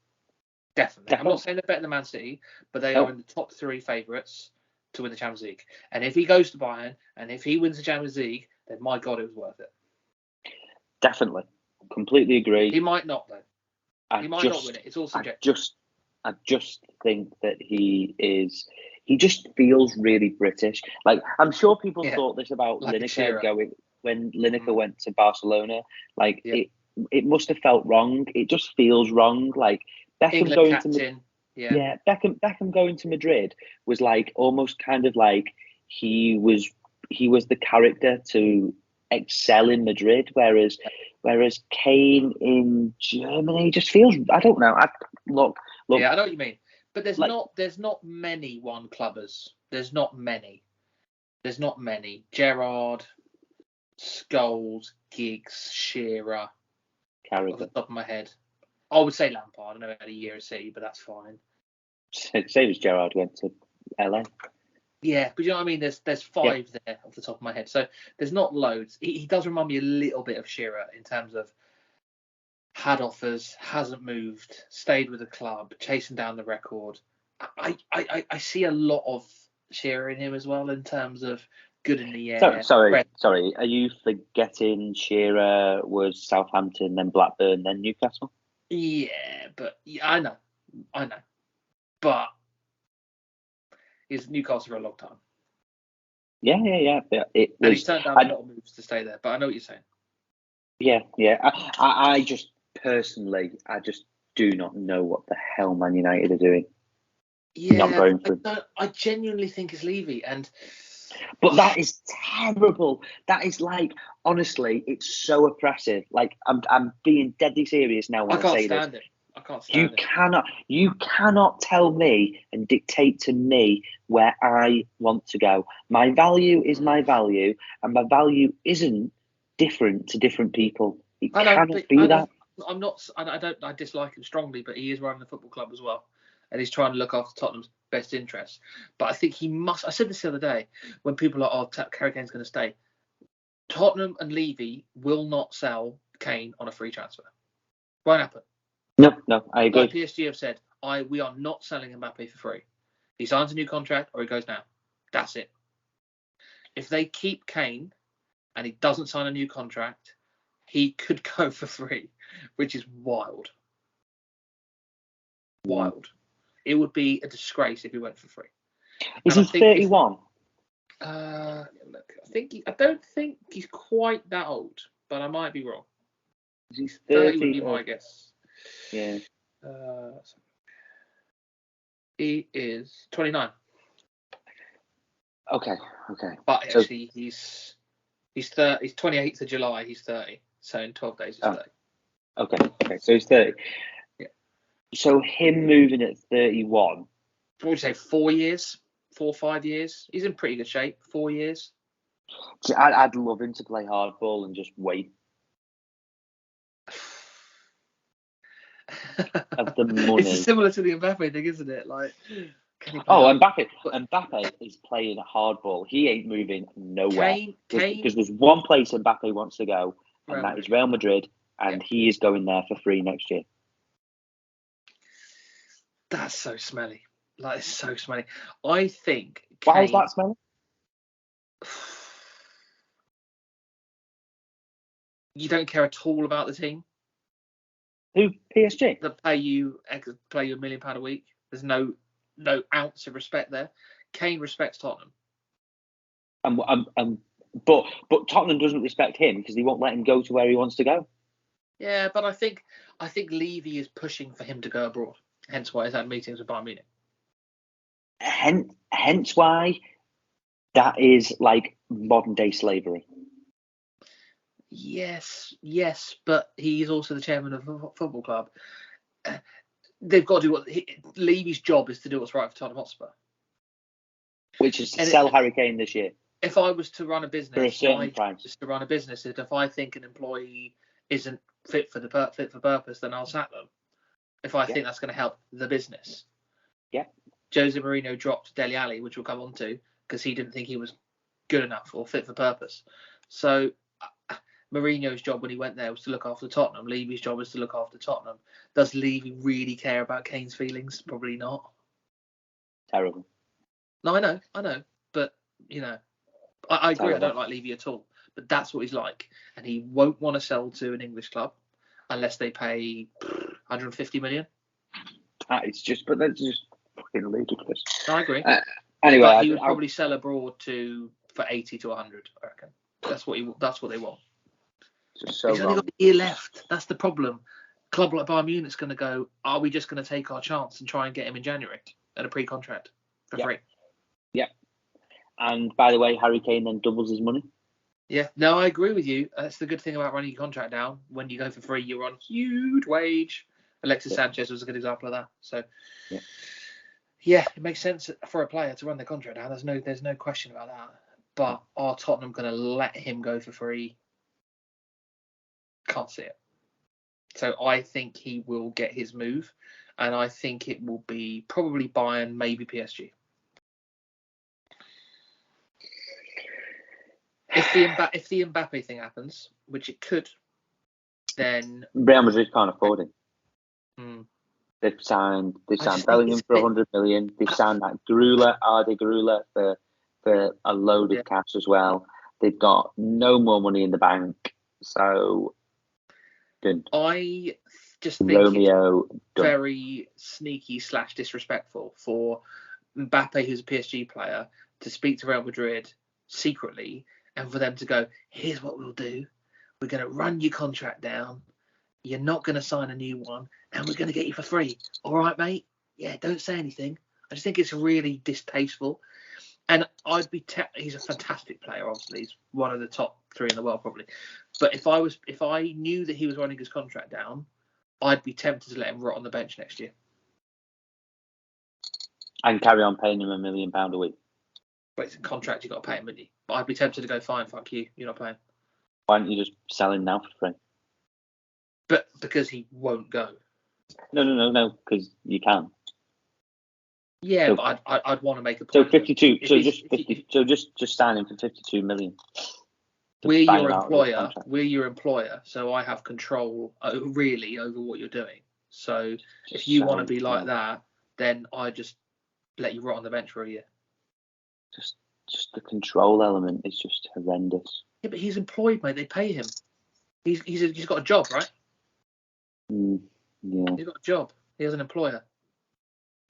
Definitely. I'm not saying they're better than Man City, but they are in the top 3 favourites to win the Champions League. And if he goes to Bayern and if he wins the Champions League, then my God, it was worth it. Definitely. Completely agree. He might not, though. He might not win it. It's all subjective. I just think that he just feels really British. Like, I'm sure people thought this about like Lineker when Lineker went to Barcelona. Like, it must have felt wrong. It just feels wrong. Like, Beckham England going captain. Beckham going to Madrid was like almost kind of like he was the character to excel in Madrid, whereas Kane in Germany just feels, I don't know. Look. Yeah, I know what you mean. But there's not many one clubbers. There's not many. Gerrard, Scholes, Giggs, Shearer. Carragher. Off the top of my head. I would say Lampard. I know he had a year at City, but that's fine. Same as Gerrard went to LA. Yeah, but you know what I mean? There's 5 there off the top of my head. So there's not loads. He does remind me a little bit of Shearer in terms of had offers, hasn't moved, stayed with the club, chasing down the record. I see a lot of Shearer in him as well in terms of good in the air. Sorry. Are you forgetting Shearer was Southampton, then Blackburn, then Newcastle? Yeah, but I know. But he's Newcastle for a long time. Yeah. But and he's turned down a lot of moves to stay there. But I know what you're saying. Yeah. I just personally, I just do not know what the hell Man United are doing. Yeah, not going for. I genuinely think it's Levy, but that is terrible. That is like, honestly, it's so oppressive. Like, I'm being deadly serious now when I say this. I can't stand it. You cannot tell me and dictate to me where I want to go. My value is my value, and my value isn't different to different people. It cannot be that. I dislike him strongly, but he is running the football club as well, and he's trying to look after Tottenham's best interests. But I think he must. I said this the other day when people are, Harry Kane's going to stay. Tottenham and Levy will not sell Kane on a free transfer. Won't happen. No, I agree. Like PSG have said, we are not selling Mbappe for free. He signs a new contract or he goes now. That's it. If they keep Kane and he doesn't sign a new contract, he could go for free, which is wild. Wild. It would be a disgrace if he went for free. Is he 31? Look, I don't think he's quite that old, but I might be wrong. He's 30 would be my guess. Yeah. He is 29. Okay. But actually, he's 30. He's 28th of July. He's 30. So in 12 days, he's 30. Okay. So he's 30. Yeah. So him moving at 31. What would you say? 4 years? 4 or 5 years? He's in pretty good shape. 4 years. I'd love him to play hardball and just wait. Of the money. It's similar to the Mbappe thing, isn't it? Like, Mbappe is playing hardball. He ain't moving nowhere. Because there's one place Mbappe wants to go, and that is Real Madrid, and he is going there for free next year. That's so smelly. Like, it's so smelly. I think. Why is that smelly? You don't care at all about the team. Who? PSG? They pay you £1 million a week. There's no ounce of respect there. Kane respects Tottenham. But Tottenham doesn't respect him because he won't let him go to where he wants to go. Yeah, but I think Levy is pushing for him to go abroad. Hence why he's had meetings with Bayern Munich. Hence why that is like modern day slavery. Yes, but he's also the chairman of a football club. they've got to do Levy's job is to do what's right for Tottenham Hotspur. Which is to sell Harry Kane this year. If I was to run a business, for a certain price. Is to run a business, if I think an employee isn't fit for purpose, then I'll sack them. If I think that's going to help the business. Yeah. Jose Mourinho dropped Dele Alli, which we'll come on to, because he didn't think he was good enough or fit for purpose. So Mourinho's job when he went there was to look after Tottenham. Levy's job is to look after Tottenham. Does Levy really care about Kane's feelings? Probably not. Terrible. No, I know. But, I agree. Terrible. I don't like Levy at all. But that's what he's like. And he won't want to sell to an English club unless they pay 150 million. It's just, but that's just fucking ludicrous. I agree. Anyway, but he would probably sell abroad for 80 to 100, I reckon. That's what they want. Just so He's only got a year left. That's the problem. A club like Bayern Munich's going to go, are we just going to take our chance and try and get him in January at a pre-contract for free? Yeah. And by the way, Harry Kane then doubles his money. Yeah. No, I agree with you. That's the good thing about running your contract down. When you go for free, you're on huge wage. Alexis Sanchez was a good example of that. So, yeah, it makes sense for a player to run their contract down. There's no question about that. But are Tottenham going to let him go for free? Can't see it. So I think he will get his move, and I think it will be probably Bayern, maybe PSG. If the Mbappe thing happens, which it could, then Real Madrid can't afford him. They've signed Bellingham for 100 million. They've signed that Arda Güler for a load of cash as well. They've got no more money in the bank, so good. I just think Romeo it's very sneaky / disrespectful for Mbappe, who's a PSG player, to speak to Real Madrid secretly and for them to go, here's what we'll do. We're going to run your contract down. You're not going to sign a new one, and we're going to get you for free. All right, mate? Yeah, don't say anything. I just think it's really distasteful. And I'd be he's a fantastic player, obviously. He's one of the top 3 in the world, probably. But if I knew that he was running his contract down, I'd be tempted to let him rot on the bench next year. And carry on paying him £1 million a week. But it's a contract, you've got to pay him, wouldn't you? But I'd be tempted to go, fine, fuck you, you're not paying. Why don't you just sell him now for free? But because he won't go. No, because you can. Yeah, so, but I'd want to make a point. So 52. Just sign him for 52 million. We're your employer. So I have control really over what you're doing. So if you want to be like that, then I just let you rot on the bench for a year. Just the control element is just horrendous. Yeah, but he's employed, mate. They pay him. He's got a job, right? Yeah. He's got a job. He has an employer.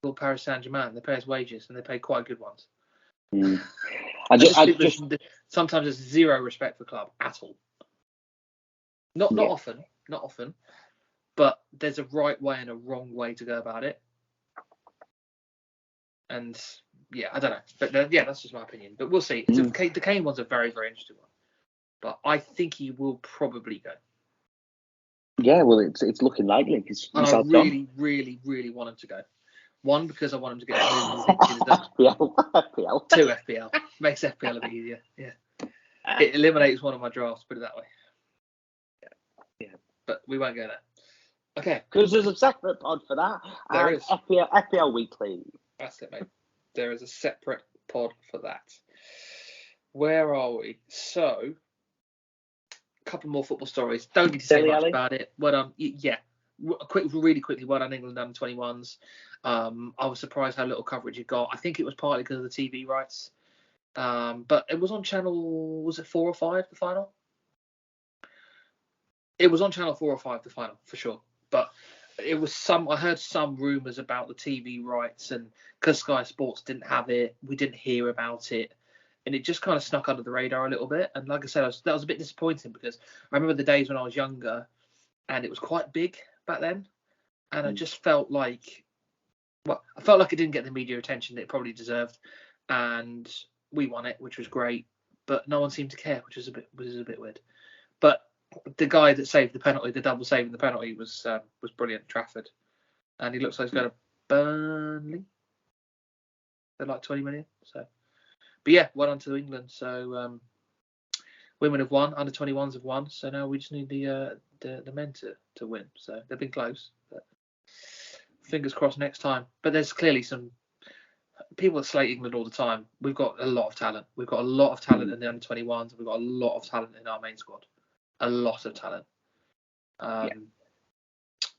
Called Paris Saint-Germain. They pay his wages, and they pay quite good ones. Sometimes there's zero respect for club at all. Not often, but there's a right way and a wrong way to go about it. And yeah, I don't know, but that's just my opinion. But we'll see. The Kane one's a very, very interesting one. But I think he will probably go. Yeah, well, it's looking likely because I really, really, really want him to go. One, because I want him to get FPL. 2, FPL. Makes FPL a bit easier. Yeah. It eliminates one of my drafts, put it that way. Yeah. But we won't go there. Okay. Because there's a separate pod for that. There is. FPL Weekly. That's it, mate. There is a separate pod for that. Where are we? So, a couple more football stories. Don't need to say much about it. Well done. Yeah. Really quickly, well done England under 21s. I was surprised how little coverage it got. I think it was partly because of the TV rights. But it was on channel, was it 4 or 5, the final? It was on channel 4 or 5, the final, for sure. But it was I heard some rumours about the TV rights, and because Sky Sports didn't have it, we didn't hear about it. And it just kind of snuck under the radar a little bit. And like I said, that was a bit disappointing because I remember the days when I was younger and it was quite big back then. And I just felt like, it didn't get the media attention that it probably deserved. And we won it, which was great. But no one seemed to care, which was a bit weird. But the guy that saved the penalty, the double saving the penalty, was brilliant, Trafford. and he looks like he's going to Burnley. They're like 20 million. So, but yeah, well done to England. So women have won, under 21s have won. So now we just need the men to win. So they've been close. But fingers crossed next time. But there's clearly some people that slate England all the time. We've got a lot of talent. We've got a lot of talent in the under 21s. We've got a lot of talent in our main squad. A lot of talent.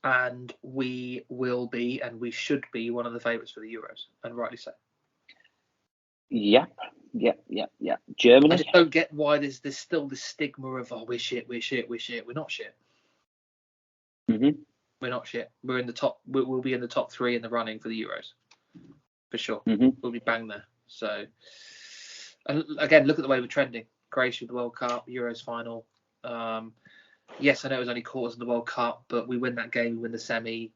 And we will be, and we should be, one of the favourites for the Euros, and rightly so. Yep. Germany. I just don't get why there's still this stigma of, oh, we're shit. We're not shit. Mm-hmm. We're not shit. We're in the top. We'll be in the top 3 in the running for the Euros, for sure. Mm-hmm. We'll be bang there. So, and again, look at the way we're trending. Croatia, the World Cup, Euros final. Yes, I know it was only quarters of the World Cup, but we win that game. We win the semi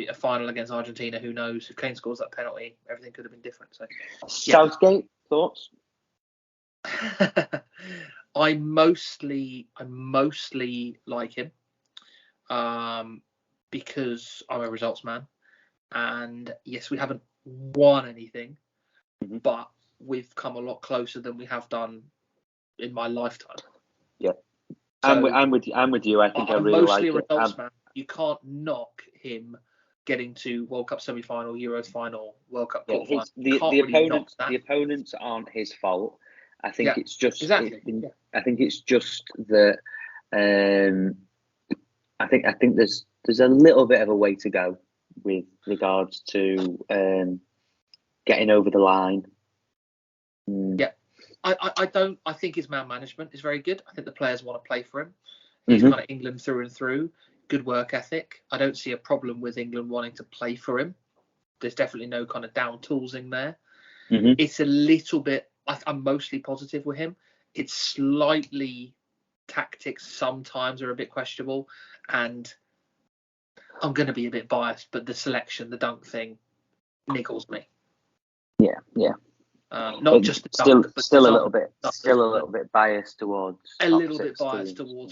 a final against Argentina. Who knows? If Kane scores that penalty, everything could have been different. So, Southgate, thoughts? I mostly like him, because I'm a results man, and yes, we haven't won anything, but we've come a lot closer than we have done in my lifetime. Yeah. So I'm with you. I think I'm really mostly like a results man. You can't knock him getting to World Cup semi-final, Euros final, World Cup quarterfinal. The opponents aren't his fault. I think it's just exactly. I think it's just that. I think there's a little bit of a way to go with regards to getting over the line. Yeah. I think his man management is very good. I think the players want to play for him. He's kind of England through and through. Good work ethic. I don't see a problem with England wanting to play for him. There's definitely no kind of down toolsing there. It's a little bit. I'm mostly positive with him. It's slightly tactics sometimes are a bit questionable, and I'm going to be a bit biased, but the selection, the dunk thing, niggles me. Yeah. Not just the dunk, but still a little bit biased towards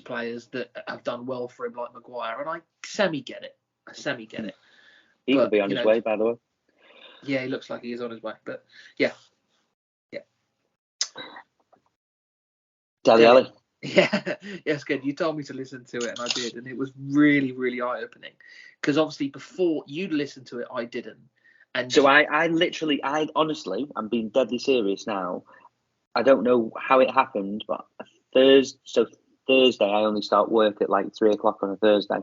players that have done well for him, like Maguire, and I semi get it. He could be on his way, by the way. Yeah, he looks like he is on his way, but yeah. Dele Alli. Yeah, yes, good. You told me to listen to it, and I did, and it was really, really eye-opening. Because obviously, before you'd listened to it, I didn't. And so I honestly, I'm being deadly serious now. I don't know how it happened, but Thursday, I only start work at like 3:00 on a Thursday.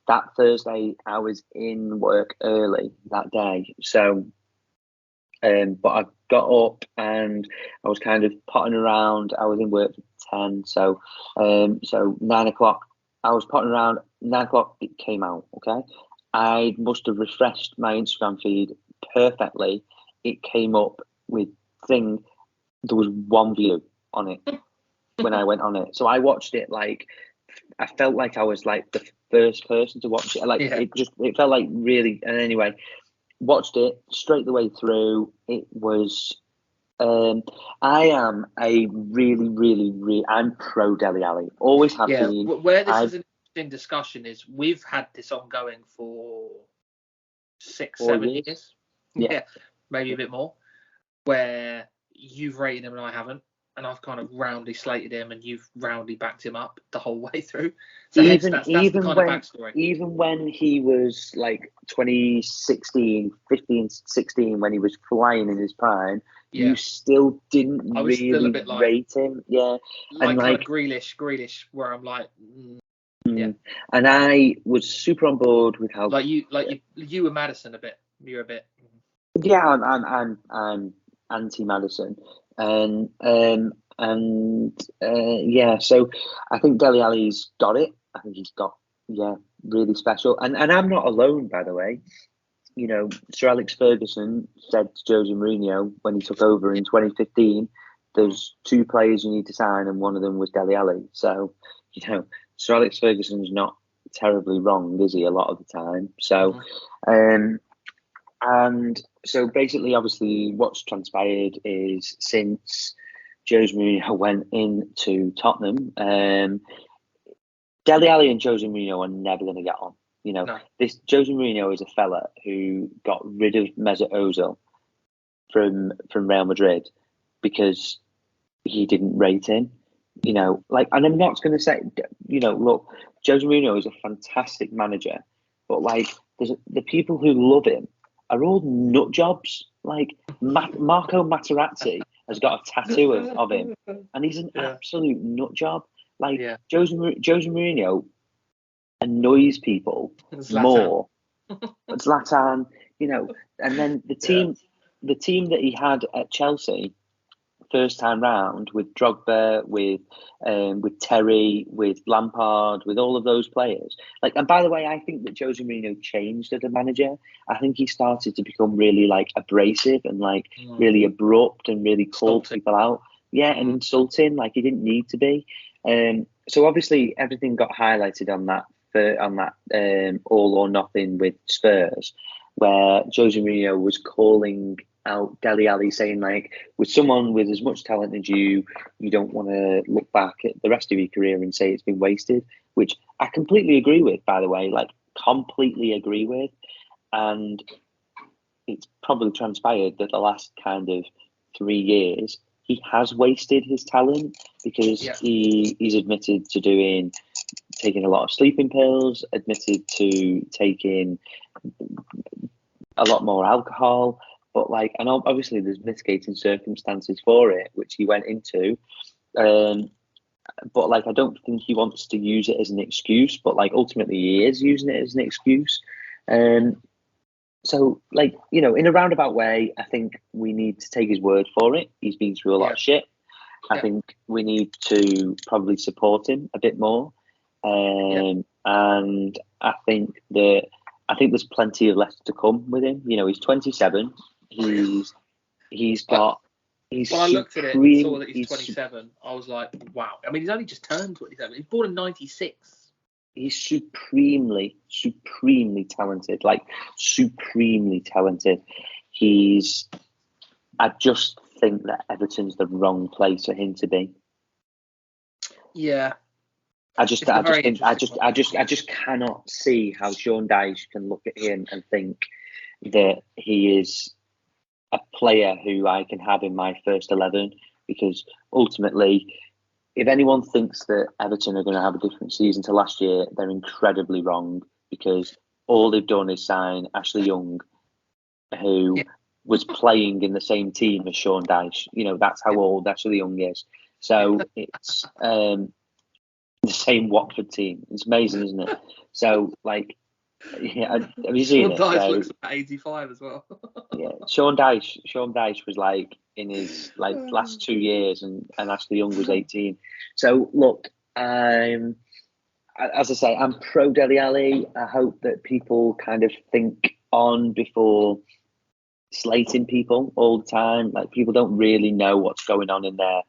That Thursday, I was in work early that day. So, but I got up and I was kind of potting around. I was in work at 10. So 9:00, I was potting around. 9:00, it came out. Okay. I must have refreshed my Instagram feed perfectly. It came up with there was one view on it when I went on it. So I watched it like I felt like I was like the first person to watch it. It felt like really. And anyway, watched it straight the way through. It was. I am a really I'm pro Dele Alli. Always have been. Where this is an interesting discussion is we've had this ongoing for 6-7 years. Yeah, maybe a bit more. Where you've rated him and I haven't, and I've kind of roundly slated him and you've roundly backed him up the whole way through. So that's the kind of backstory. Even when he was like 15, 16, when he was flying in his prime, you still didn't really rate him. Yeah. Like kind of Grealish, where I'm like... Yeah. And I was super on board with how... You were Maddison a bit. You're a bit... Yeah, I'm anti-Maddison, so I think Dele Alli's got it. I think he's got really special, and I'm not alone, by the way. You know, Sir Alex Ferguson said to Jose Mourinho when he took over in 2015, "There's 2 players you need to sign, and one of them was Dele Alli." So, you know, Sir Alex Ferguson's not terribly wrong, is he? A lot of the time. So, and so basically, obviously, what's transpired is since Jose Mourinho went into Tottenham, Dele Alli and Jose Mourinho are never going to get on. No. This Jose Mourinho is a fella who got rid of Mesut Ozil from Real Madrid because he didn't rate him. And I'm not going to say, look, Jose Mourinho is a fantastic manager, but the people who love him are all nut jobs. Marco Materazzi has got a tattoo of him, and he's an absolute nut job. Jose Mourinho annoys people more. Zlatan, and then the team that he had at Chelsea first time round with Drogba, with Terry, with Lampard, with all of those players. And by the way, I think that Jose Mourinho changed as a manager. I think he started to become really abrasive and really abrupt and really called people out. Yeah, and insulting he didn't need to be. So obviously everything got highlighted on that all or nothing with Spurs, where Jose Mourinho was calling out Dele Alli, saying with someone with as much talent as you don't want to look back at the rest of your career and say it's been wasted, which I completely agree with, by the way, completely agree with. And it's probably transpired that the last kind of 3 years he has wasted his talent because he's admitted to taking a lot of sleeping pills, admitted to taking a lot more alcohol. But and obviously there's mitigating circumstances for it, which he went into. But I don't think he wants to use it as an excuse. But ultimately he is using it as an excuse. So in a roundabout way, I think we need to take his word for it. He's been through a lot of shit. I think we need to probably support him a bit more. And I think there's plenty of left to come with him. He's 27. He's got. He's when I looked at it and saw that he's 27, I was like, wow. I mean, he's only just turned 27. He's born in '96. He's supremely talented. Supremely talented. I just think that Everton's the wrong place for him to be. Yeah. I just cannot see how Sean Dyche can look at him and think that he is a player who I can have in my first 11, because ultimately, if anyone thinks that Everton are going to have a different season to last year, they're incredibly wrong, because all they've done is sign Ashley Young, who was playing in the same team as Sean Dyche. That's how old Ashley Young is. So it's the same Watford team. It's amazing, isn't it? So have you seen it? Sean Dyche looks like 85 as well. Sean Dyche was in his last 2 years, and Ashley Young was 18. So look, as I say, I'm pro Dele Alli. I hope that people kind of think on before slating people all the time. People don't really know what's going on in their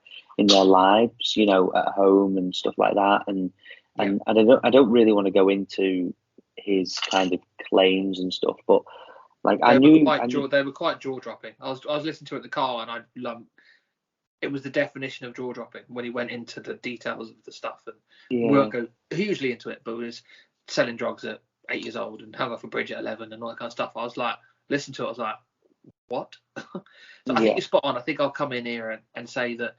lives, at home and stuff like that. And I don't really want to go into his kind of claims and stuff, but they were quite jaw dropping. I was listening to it in the car, and it was the definition of jaw dropping when he went into the details of the stuff, and we won't go hugely into it, but it was selling drugs at 8 years old and hung off a bridge at 11 and all that kind of stuff. I was listen to it, I was like, what? So I think you're spot on. I think I'll come in here and say that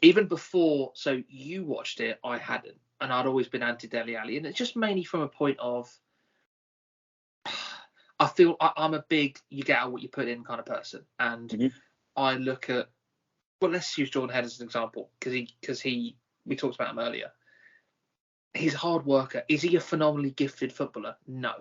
even before, so you watched it, I hadn't, and I'd always been anti Dele Alli, and it's just mainly from a point of, I feel I'm a big you get out what you put in kind of person, and I look at, well, let's use Jordan Head as an example, because we talked about him earlier. He's a hard worker. Is he a phenomenally gifted footballer? No.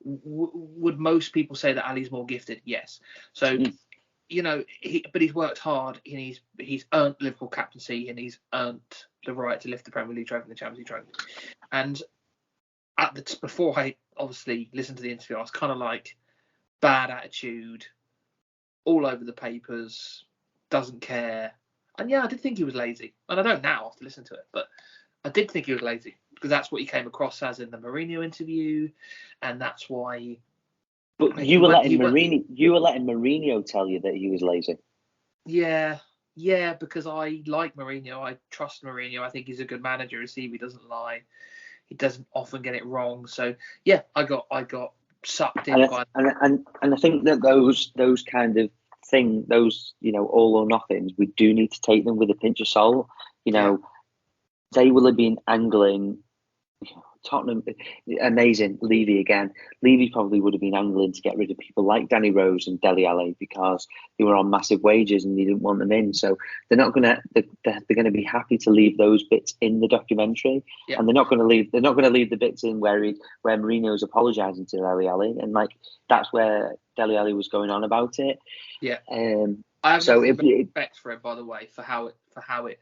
Would most people say that Ali's more gifted? Yes. So, but he's worked hard, and he's earned Liverpool captaincy, and he's earned the right to lift the Premier League trophy and the Champions League trophy. And before I obviously listened to the interview, I was kind of bad attitude, all over the papers, doesn't care. And I did think he was lazy. And I don't now after listening to it, but I did think he was lazy, because that's what he came across as in the Mourinho interview, and that's why. But you were letting Mourinho tell you that he was lazy. Yeah, because I like Mourinho. I trust Mourinho. I think he's a good manager. His CV doesn't lie. He doesn't often get it wrong. So yeah, I got sucked in And by. and I think that those kind of thing, those all or nothings, we do need to take them with a pinch of salt. They will have been angling. Tottenham, amazing. Levy again. Levy probably would have been angling to get rid of people like Danny Rose and Dele Alli because they were on massive wages and he didn't want them in. So they're not gonna. They're going to be happy to leave those bits in the documentary, and they're not going to leave. They're not going to leave the bits in where Mourinho's apologising to Dele Alli, and that's where Dele Alli was going on about it. Yeah. I have nothing but respect for him, by the way, for how it.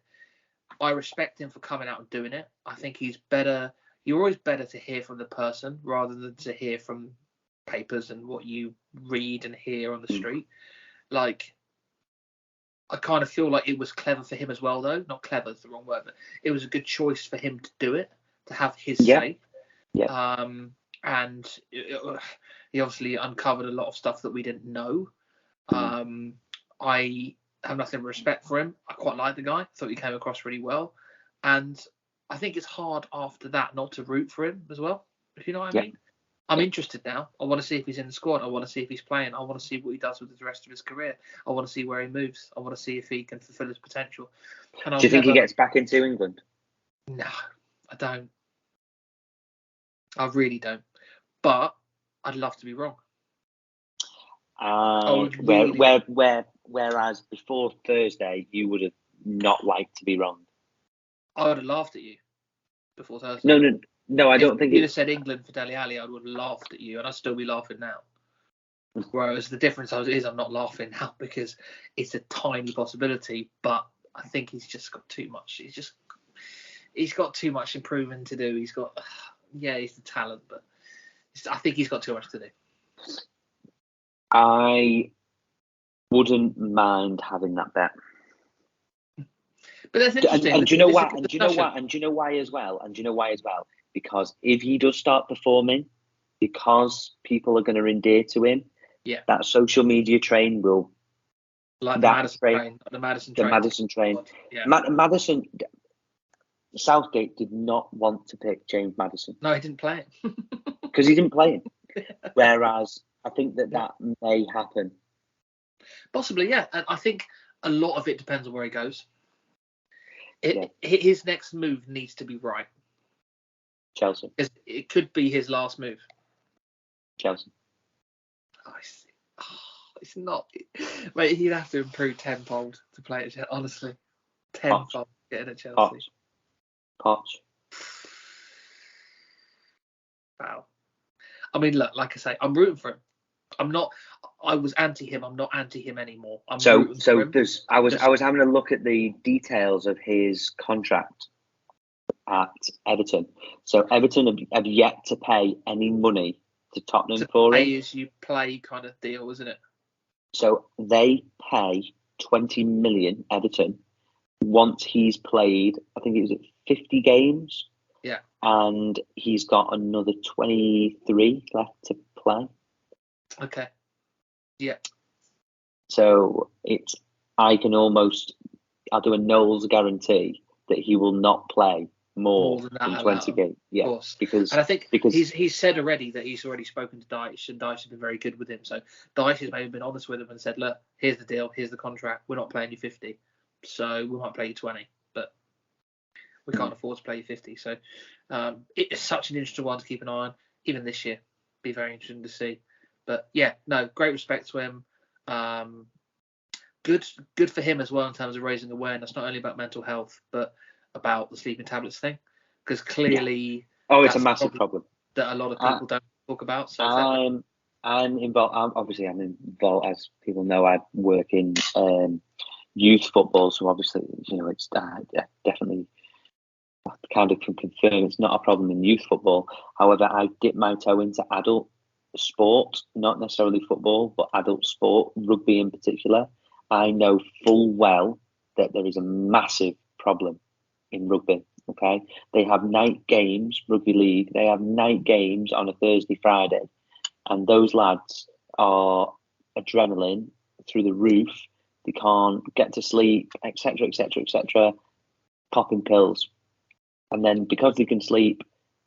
I respect him for coming out and doing it. I think he's better. You're always better to hear from the person rather than to hear from papers and what you read and hear on the street. Like, I kind of feel like it was clever for him as well, though. Not clever is the wrong word, but it was a good choice for him to do it, to have his say. Yeah. And he obviously uncovered a lot of stuff that we didn't know. I have nothing but respect for him. I quite like the guy. I thought he came across really well. And I think it's hard after that not to root for him as well, if you know what I mean. I'm interested now. I want to see if he's in the squad. I want to see if he's playing. I want to see what he does with the rest of his career. I want to see where he moves. I want to see if he can fulfill his potential. And do you think he gets back into England? No, I don't. I really don't. But I'd love to be wrong. Whereas before Thursday, you would have not liked to be wrong. I would have laughed at you before Thursday. No. I don't think you'd have said England for Dele Alli. I would have laughed at you, and I'd still be laughing now. Whereas the difference is I'm not laughing now because it's a tiny possibility, but I think he's just got too much. He's got too much improving to do. He's got, he's the talent, but I think he's got too much to do. I wouldn't mind having that bet. But that's interesting. And do you know what? And do you know why as well? Because if he does start performing, because people are going to endear to him, that social media train will. Like the Madison train. Yeah. Madison. Southgate did not want to pick James Maddison. No, he didn't play him. Because he didn't play him. Whereas I think that may happen. Possibly, yeah. And I think a lot of it depends on where he goes. His next move needs to be right. Chelsea. It could be his last move. Chelsea. It's not. Mate, he'd have to improve tenfold to play at Chelsea. Honestly, tenfold getting at Chelsea. Poch. Wow. I mean, look, like I say, I'm rooting for him. I was anti him. I'm not anti him anymore. I was having a look at the details of his contract at Everton. So Everton have yet to pay any money to Tottenham for him. As you play kind of deal, isn't it? So they pay 20 million Everton once he's played. I think it was 50 games. Yeah. And he's got another 23 left to play. Okay. Yeah. So I'll do a Knowles guarantee that he will not play more than 20 games. Yeah, of course. Because I think he's said already that he's already spoken to Dyche, and Dyche has been very good with him. So Dyche has maybe been honest with him and said, look, here's the deal, here's the contract. We're not playing you 50, so we might play you 20, but we can't afford to play you 50. So it's such an interesting one to keep an eye on, even this year. Be very interesting to see. But yeah, no, great respect to him. Good for him as well in terms of raising awareness, not only about mental health, but about the sleeping tablets thing. Because clearly, it's a massive problem that a lot of people don't talk about. So I'm involved. I'm involved, as people know. I work in youth football, so obviously, it's definitely kind of can confirm it's not a problem in youth football. However, I dip my toe into adult sport, not necessarily football, but adult sport, rugby in particular. I know full well that there is a massive problem in rugby. Okay, they have night games, rugby league. They have night games on a Thursday, Friday, and those lads are adrenaline through the roof. They can't get to sleep, etc., etc., etc. Popping pills, and then because they can sleep,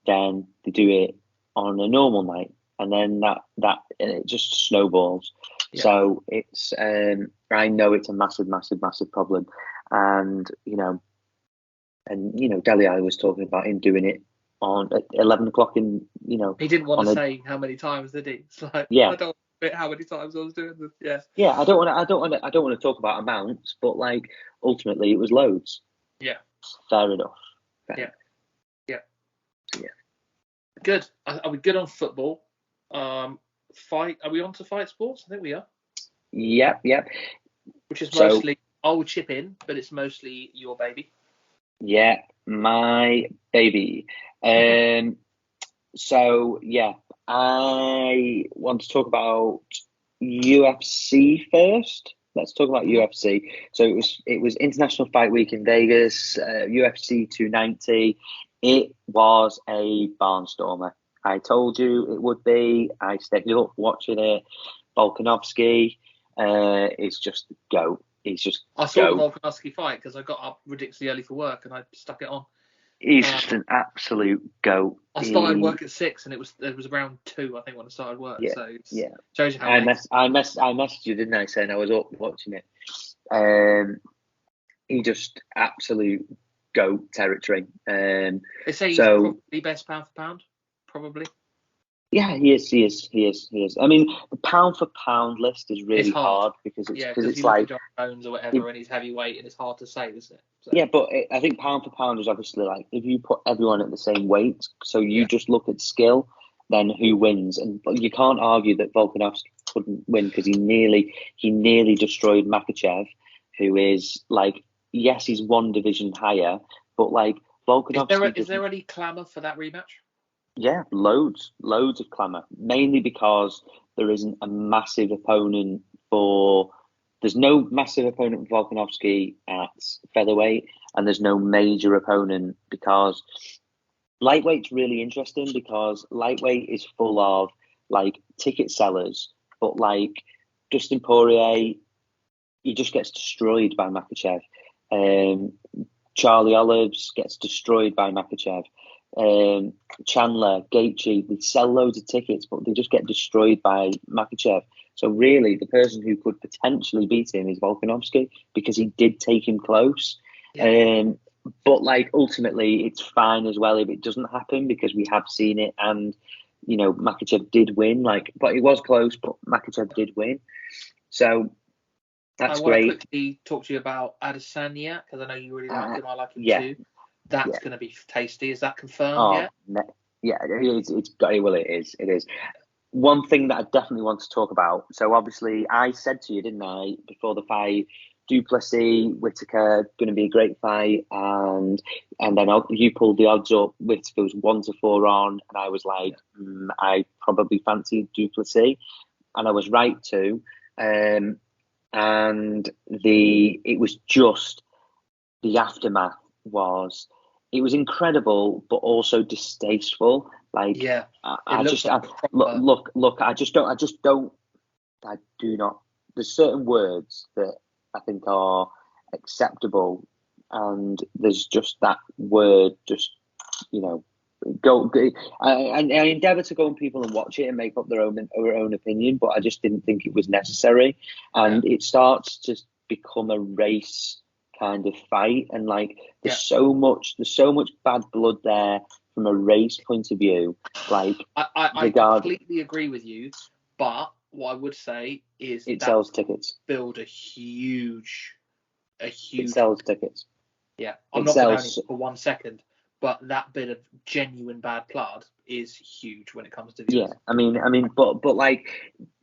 then they do it on a normal night, and then that it just snowballs. Yeah. So it's I know it's a massive problem, and Dele Alli was talking about him doing it on at 11 o'clock in He didn't want to say how many times, did he? It's like, yeah. I don't know how many times I was doing this. Yeah. Yeah, I don't want to talk about amounts, but like ultimately it was loads. Yeah. Fair enough. Yeah. Good. Are we good on football? Fight. Are we on to fight sports? I think we are. Yep. Which is mostly, I'll chip in, but it's mostly your baby. Yeah, my baby. So yeah, I want to talk about UFC first. Let's talk about UFC. So it was International Fight Week in Vegas, UFC 290. It was a barnstormer. I told you it would be. I stayed up watching it. Volkanovski is just GOAT. He's just I saw the Volkanovski fight because I got up ridiculously early for work and I stuck it on. He's just an absolute GOAT. I started work at 6 and it was around 2, I think, when I started work. Yeah, so yeah. Shows you how I messaged you, didn't I, saying I was up watching it. He just absolute GOAT territory. They say he's probably best pound for pound, probably. Yeah, he is. I mean, the pound for pound list is really hard because it's like John Jones or whatever, and he's heavyweight, and it's hard to say, isn't it? So. Yeah, but I think pound for pound is obviously like if you put everyone at the same weight, so you just look at skill, then who wins, and you can't argue that Volkanovski couldn't win because he nearly destroyed Makhachev, who is like, yes, he's one division higher, but like Volkanovski. Is there any clamour for that rematch? Yeah, loads of clamour. Mainly because there isn't a massive opponent there's no massive opponent for Volkanovski at featherweight, and there's no major opponent because lightweight's really interesting because lightweight is full of like ticket sellers, but like Dustin Poirier, he just gets destroyed by Makhachev. Charlie Olives gets destroyed by Makhachev. Chandler, Gaethje, they sell loads of tickets, but they just get destroyed by Makhachev. So really, the person who could potentially beat him is Volkanovski because he did take him close. Yeah. But like ultimately, it's fine as well if it doesn't happen because we have seen it, and Makhachev did win. But it was close, but Makhachev did win. So that's great. I want to quickly talk to you about Adesanya because I know you really like him. I like him too. That's going to be tasty. Is that confirmed yet? Yeah, it is. One thing that I definitely want to talk about. So obviously, I said to you, didn't I, before the fight, du Plessis, Whittaker, going to be a great fight, and then you pulled the odds up. Whittaker was 1-4 on, and I was like, I probably fancied du Plessis, and I was right too. And it was just the aftermath was. It was incredible, but also distasteful. I do not. There's certain words that I think are acceptable, and there's just that word. I endeavour to go on people and watch it and make up their own opinion, but I just didn't think it was necessary, and it starts to become a race kind of fight, and there's so much bad blood there from a race point of view. I completely agree with you, but what I would say is it sells tickets. Build a huge. It sells tickets. Yeah, I'm not going to for 1 second, but that bit of genuine bad blood is huge when it comes to viewers. Yeah, I mean, but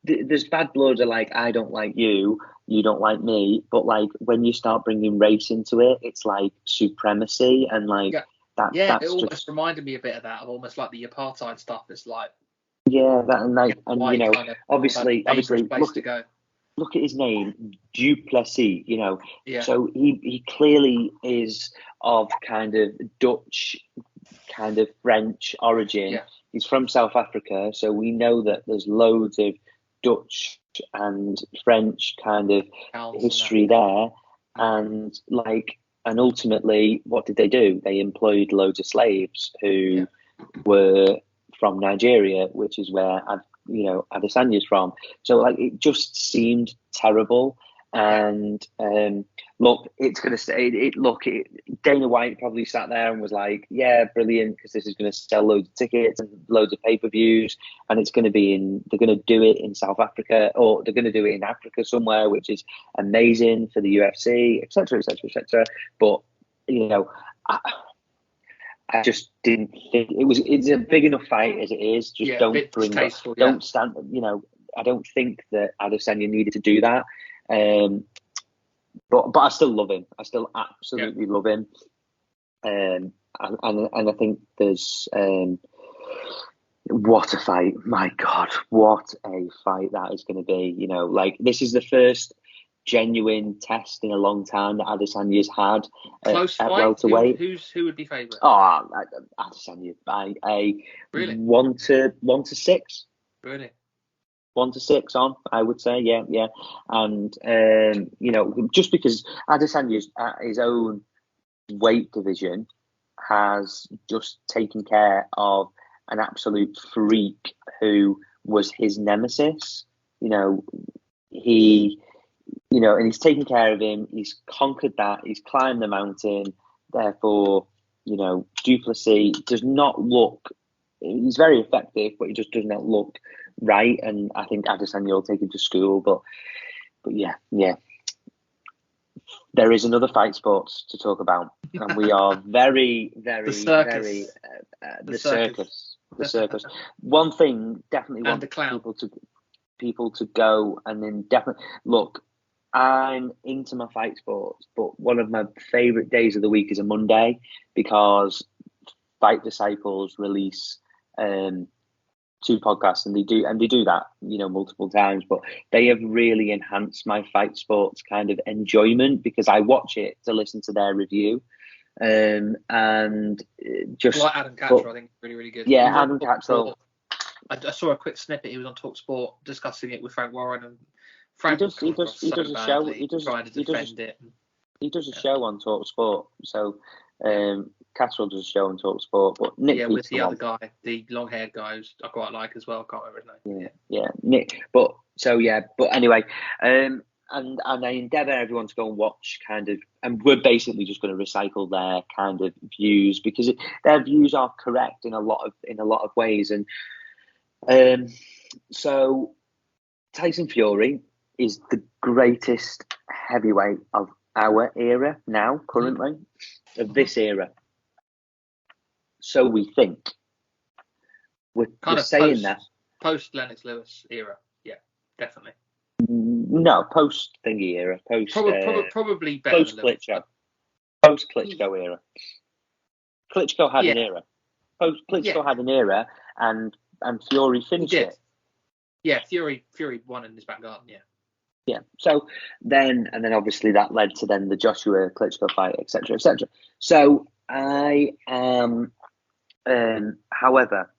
there's bad blood of I don't like you, you don't like me, but when you start bringing race into it, it's like supremacy and that's it almost just reminded me a bit of that, of almost like the apartheid stuff. It's like obviously look at his name, du Plessis, so he clearly is of kind of Dutch, kind of French origin. Yeah. He's from South Africa, so we know that there's loads of Dutch and French kind of history there. And ultimately, what did they do? They employed loads of slaves who were from Nigeria, which is where Adesanya's from. So like it just seemed terrible. And look, it's going to say it. Look, Dana White probably sat there and was like, "Yeah, brilliant, because this is going to sell loads of tickets and loads of pay-per-views, and it's going to be they're going to do it in South Africa, or they're going to do it in Africa somewhere, which is amazing for the UFC, etc., etc., etc." But I just didn't think it's a big enough fight as it is. Just don't bring up, don't stand. I don't think that Adesanya needed to do that. But I still love him. I still absolutely love him. And I think there's what a fight! My God, what a fight that is going to be! Like this is the first genuine test in a long time that Adesanya's had at welterweight. Who would be favourite? Oh, Adesanya by a really 1-6. Really. 1-6 on, I would say, yeah. And, just because Adesanya's at his own weight division has just taken care of an absolute freak who was his nemesis. And he's taken care of him. He's conquered that. He's climbed the mountain. Therefore, Duplessis does not look, he's very effective, but he just does not look right. And I think Adesanya will take him to school. But yeah. There is another fight sports to talk about. And we are very, very, very, the circus. The circus. One thing definitely want people to go and then definitely look. I'm into my fight sports, but one of my favourite days of the week is a Monday because Fight Disciples release 2 podcasts, and they do that multiple times. But they have really enhanced my fight sports kind of enjoyment because I watch it to listen to their review, and just like Adam Cattrall, I think really, really good. Yeah, Adam Cattrall. I saw a quick snippet. He was on TalkSport discussing it with Frank Warren, and Frank he does a show. He does a show on TalkSport. So Cattrall does a show on TalkSport, but Nick with the other guy, the long-haired guy, who's I quite like as well. I can't remember his name. Yeah, Nick. But anyway, and I endeavour everyone to go and watch and we're basically just going to recycle their kind of views because their views are correct in a lot of ways, and so Tyson Fury is the greatest heavyweight of our era now, currently, of this era. So we think. We're saying that. Post Lennox Lewis era, yeah, definitely. No, post thingy era. Probably better post Klitschko. Post Klitschko era. Klitschko had an era. Post Klitschko had an era, and Fury finished it. Yeah, Fury won in his back garden. Yeah. So then obviously that led to then the Joshua Klitschko fight, etc., etc. So I am, however,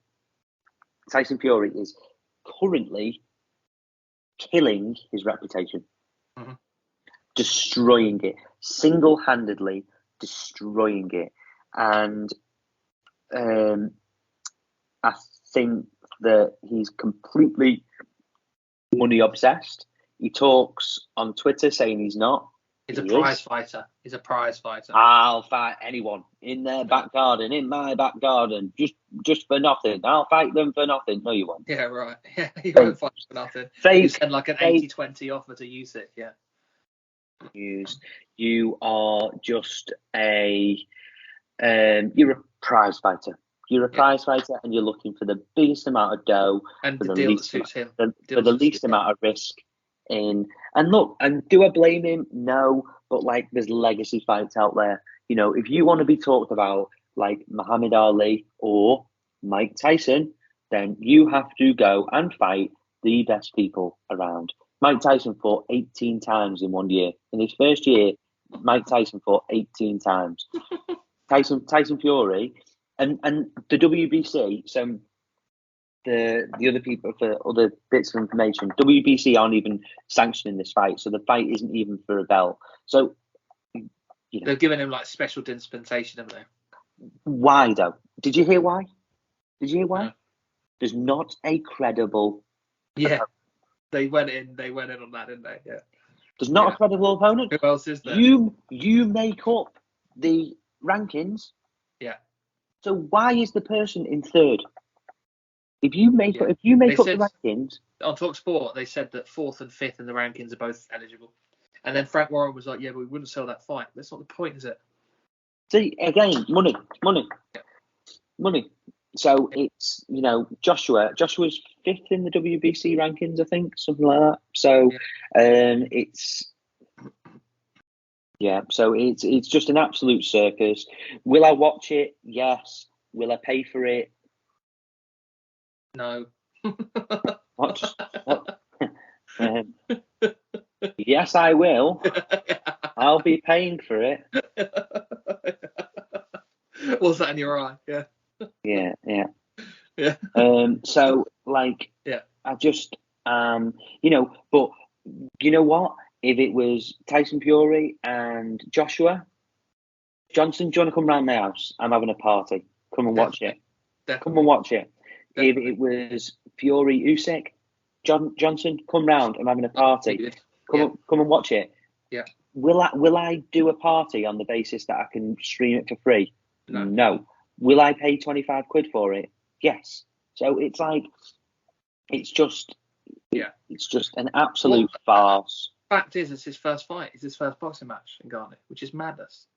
Tyson Fury is currently killing his reputation, destroying it, single-handedly destroying it, and I think that he's completely money obsessed. He talks on Twitter saying he's not. He's a prize fighter. He's a prize fighter. I'll fight anyone in their back garden, in my back garden, just for nothing. I'll fight them for nothing. No, you won't. Yeah, right. Yeah, you won't fight for nothing. You send like an 80-20 offer to use it. Yeah. You are just you're a prize fighter. You're a prize fighter, and you're looking for the biggest amount of dough and for the deal that suits him, for the least amount of risk. And look, and do I blame him? No, but like there's legacy fights out there. If you want to be talked about like Muhammad Ali or Mike Tyson, then you have to go and fight the best people around. Mike Tyson fought 18 times in 1 year. In his first year, Mike Tyson fought 18 times. Tyson Fury and the WBC. So the other people, for other bits of information, WBC aren't even sanctioning this fight, so the fight isn't even for a belt. So they're giving him like special dispensation, haven't they? Why though? Did you hear why? Did you hear why? No. There's not a credible. Yeah, they went in on that, didn't they? Yeah. There's not a credible opponent. Who else is there? You make up the rankings. Yeah. So why is the person in third? If you make up the rankings on TalkSport, they said that 4th and 5th in the rankings are both eligible, and then Frank Warren was like, "Yeah, but we wouldn't sell that fight." That's not the point, is it? See, again, money. So it's Joshua's 5th in the WBC rankings, I think, something like that. So it's just an absolute circus. Will I watch it? Yes. Will I pay for it? No. What? Yes, I will. I'll be paying for it. What's that in your eye? Yeah. Yeah. So I just but you know what? If it was Tyson Fury and Joshua Johnson, do you want to come round my house? I'm having a party. Come and watch it. Definitely. Come and watch it. Definitely. If it was Fury Usyk, Johnson, come round. I'm having a party. Come and watch it. Yeah. Will I do a party on the basis that I can stream it for free? No. Will I pay 25 quid for it? Yes. So it's like, it's just an absolute farce. Fact is, it's his first fight. It's his first boxing match in Ghana, which is madness.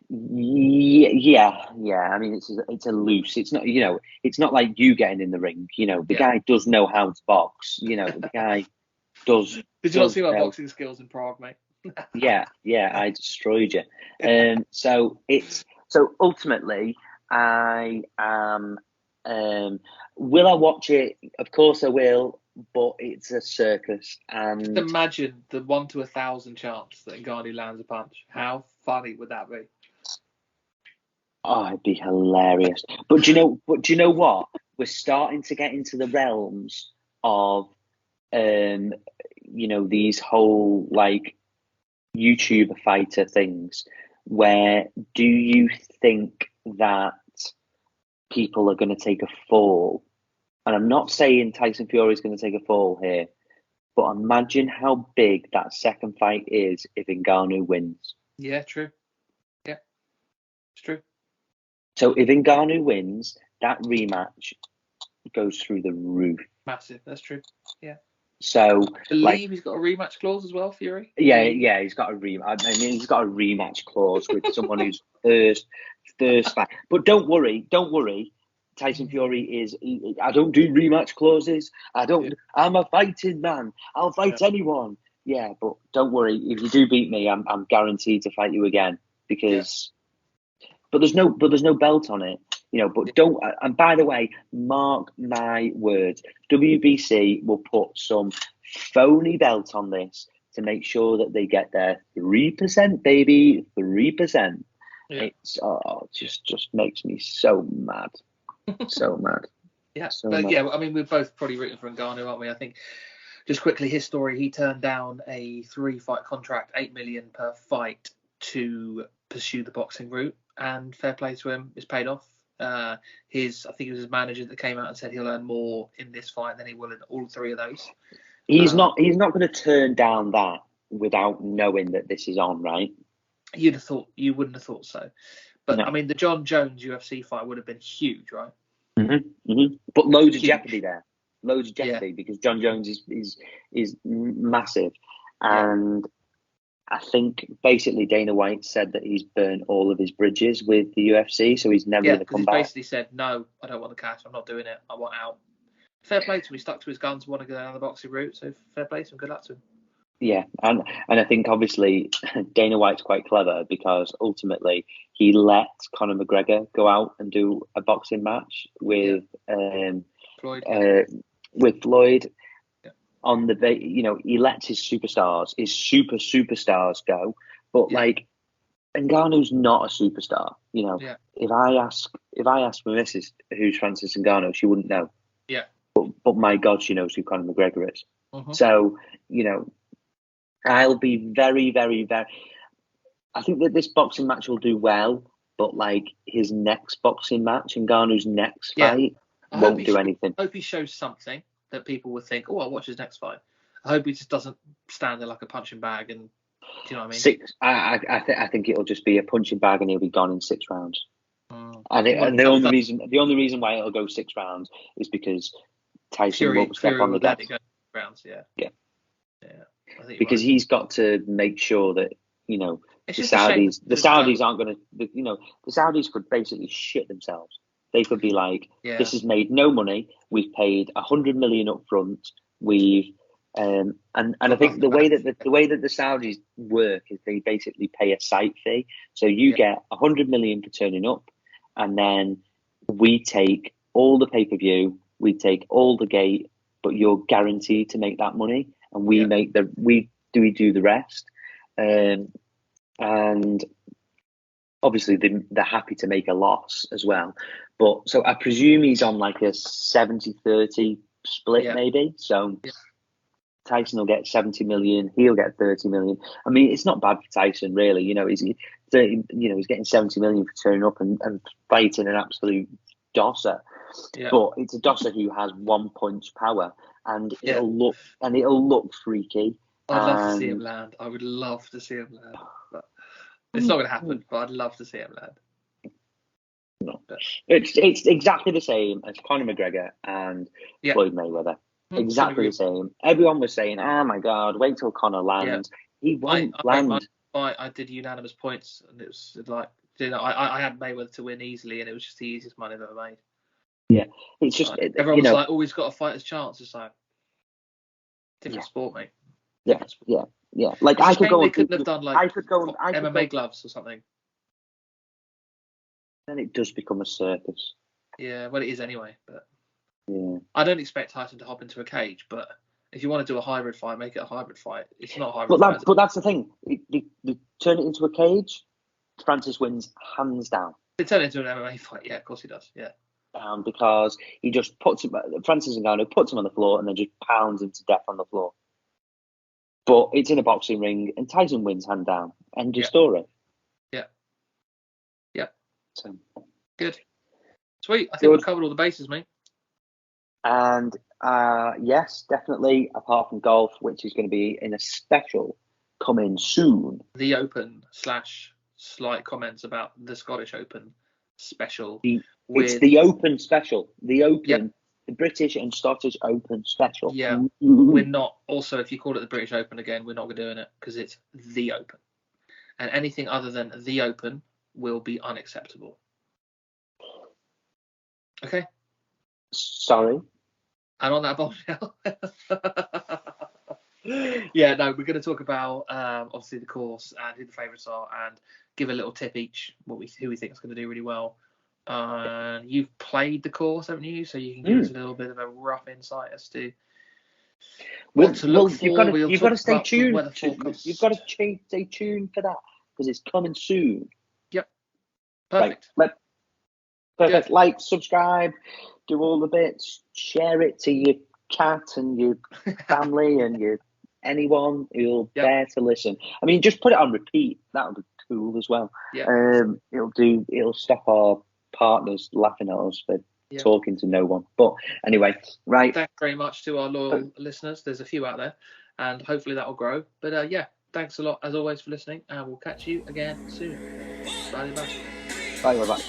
Yeah. I mean, it's a loose. It's not, it's not like you getting in the ring. The guy does know how to box. The guy does. Did you not see my boxing skills in Prague, mate? Yeah, I destroyed you. So ultimately, I am. Will I watch it? Of course I will, but it's a circus. And just imagine the 1 to 1,000 chance that Ngannou lands a punch. How funny would that be? Oh, it'd be hilarious. But do you know what? We're starting to get into the realms of, these whole like YouTuber fighter things. Where do you think that people are going to take a fall? And I'm not saying Tyson Fury is going to take a fall here, but imagine how big that second fight is if Ngannou wins. Yeah, true. Yeah, it's true. So if Ngannou wins, that rematch goes through the roof. Massive. That's true. Yeah. So I believe he's got a rematch clause as well, Fury. Yeah, he's got a rematch. I mean, he's got a rematch clause with someone who's first fight. But don't worry. Tyson Fury is. I don't do rematch clauses. I don't. Yeah. I'm a fighting man. I'll fight anyone. Yeah, but don't worry. If you do beat me, I'm guaranteed to fight you again because. Yeah. But there's no belt on it. But don't. And by the way, mark my words. WBC will put some phony belt on this to make sure that they get their 3%, baby, 3%. Yeah. It's just makes me so mad. So mad. Yeah, yeah. I mean, we're both probably rooting for Ngannou, aren't we? I think just quickly, his story: he turned down a 3-fight contract, $8 million per fight, to pursue the boxing route, and fair play to him, it's paid off. I think it was his manager that came out and said he'll earn more in this fight than he will in all 3 of those. He's not going to turn down that without knowing that this is on, right? You wouldn't have thought so. But, no. I mean, the John Jones UFC fight would have been huge, right? Mm-hmm. But loads of jeopardy there. Loads of jeopardy because John Jones is massive. And I think basically Dana White said that he's burned all of his bridges with the UFC, so he's never going to come back. He basically said, no, I don't want the cash. I'm not doing it. I want out. Fair play to him. He stuck to his guns, want to go down the boxing route. So fair play to him. Good luck to him. Yeah, and I think obviously Dana White's quite clever because ultimately he let Conor McGregor go out and do a boxing match with Floyd. With Floyd on the he lets his superstars, his superstars go, but like Ngannou's not a superstar. If I ask my missus who's Francis Ngannou, she wouldn't know. Yeah. But my God, she knows who Conor McGregor is. Uh-huh. So I'll be very, very, very. I think that this boxing match will do well. but like his next boxing match and Ngannou's next fight won't do anything. I hope he shows something that people would think, oh, I'll watch his next fight. I hope he just doesn't stand there like a punching bag. And do you know what I mean? I think it'll just be a punching bag and he'll be gone in 6 rounds. And the only reason why it'll go 6 rounds is because Tyson won't step on the gas. Rounds, yeah. I think because he's got to make sure that the Saudis aren't going to. The Saudis could basically shit themselves. They could be like, this has made no money. We've paid 100 million up front. We've and I think the way that the Saudis work is they basically pay a site fee. So you get 100 million for turning up, and then we take all the pay-per-view, we take all the gate, but you're guaranteed to make that money, and we do the rest. And obviously they're happy to make a loss as well. But so I presume he's on like a 70-30 split maybe. So Tyson will get 70 million, he'll get 30 million. I mean, it's not bad for Tyson, really. He's getting 70 million for turning up and fighting an absolute dosser. Yeah. But it's a dosser who has 1 punch power, and it'll look freaky. I'd love to see him land. I would love to see him land. But it's not going to happen, but I'd love to see him land. No. It's exactly the same as Conor McGregor and Floyd Mayweather. Exactly the same. Everyone was saying, "Oh my God, wait till Conor lands." Yeah. He won't land. I did unanimous points, and it was like, I had Mayweather to win easily, and it was just the easiest money I've ever made. Yeah, it's just everyone was like, "Oh, he's got a fighter's chance." It's like different sport, mate. Yeah. Like I could go. They couldn't have done like MMA gloves or something. Then it does become a circus. Yeah, well, it is anyway. But yeah, I don't expect Tyson to hop into a cage. But if you want to do a hybrid fight, make it a hybrid fight. It's not a hybrid fight. But that's the thing. They turn it into a cage. Francis wins hands down. They turn it into an MMA fight. Yeah, of course he does. Yeah. Because he just puts him. Francis Ngannou puts him on the floor and then just pounds him to death on the floor. But it's in a boxing ring, and Tyson wins hand down. End of story. Yeah. So good. Sweet. I think we've covered all the bases, mate. And yes, definitely. Apart from golf, which is going to be in a special coming soon. The Open / slight comments about the Scottish Open special. It's the Open special. The Open. The British and Scottish Open special. Yeah, we're not. Also, if you call it the British Open again, we're not doing it because it's the Open, and anything other than the Open will be unacceptable. Okay. Sorry. And on that bombshell. Yeah, no, we're going to talk about obviously the course and who the favourites are, and give a little tip each who we think is going to do really well. You've played the course, haven't you? So you can give us a little bit of a rough insight as to what to look for. You've got to stay tuned. You've got to stay tuned for that because it's coming soon. Yep. Perfect. Perfect. Like, subscribe, do all the bits, share it to your cat and your family and your anyone who'll dare to listen. I mean, just put it on repeat. That would be cool as well. Yeah. It'll stop our partners laughing at us for talking to no one. But anyway, right. Thanks very much to our loyal listeners. There's a few out there, and hopefully that will grow. But thanks a lot as always for listening, and we'll catch you again soon. Bye. Bye.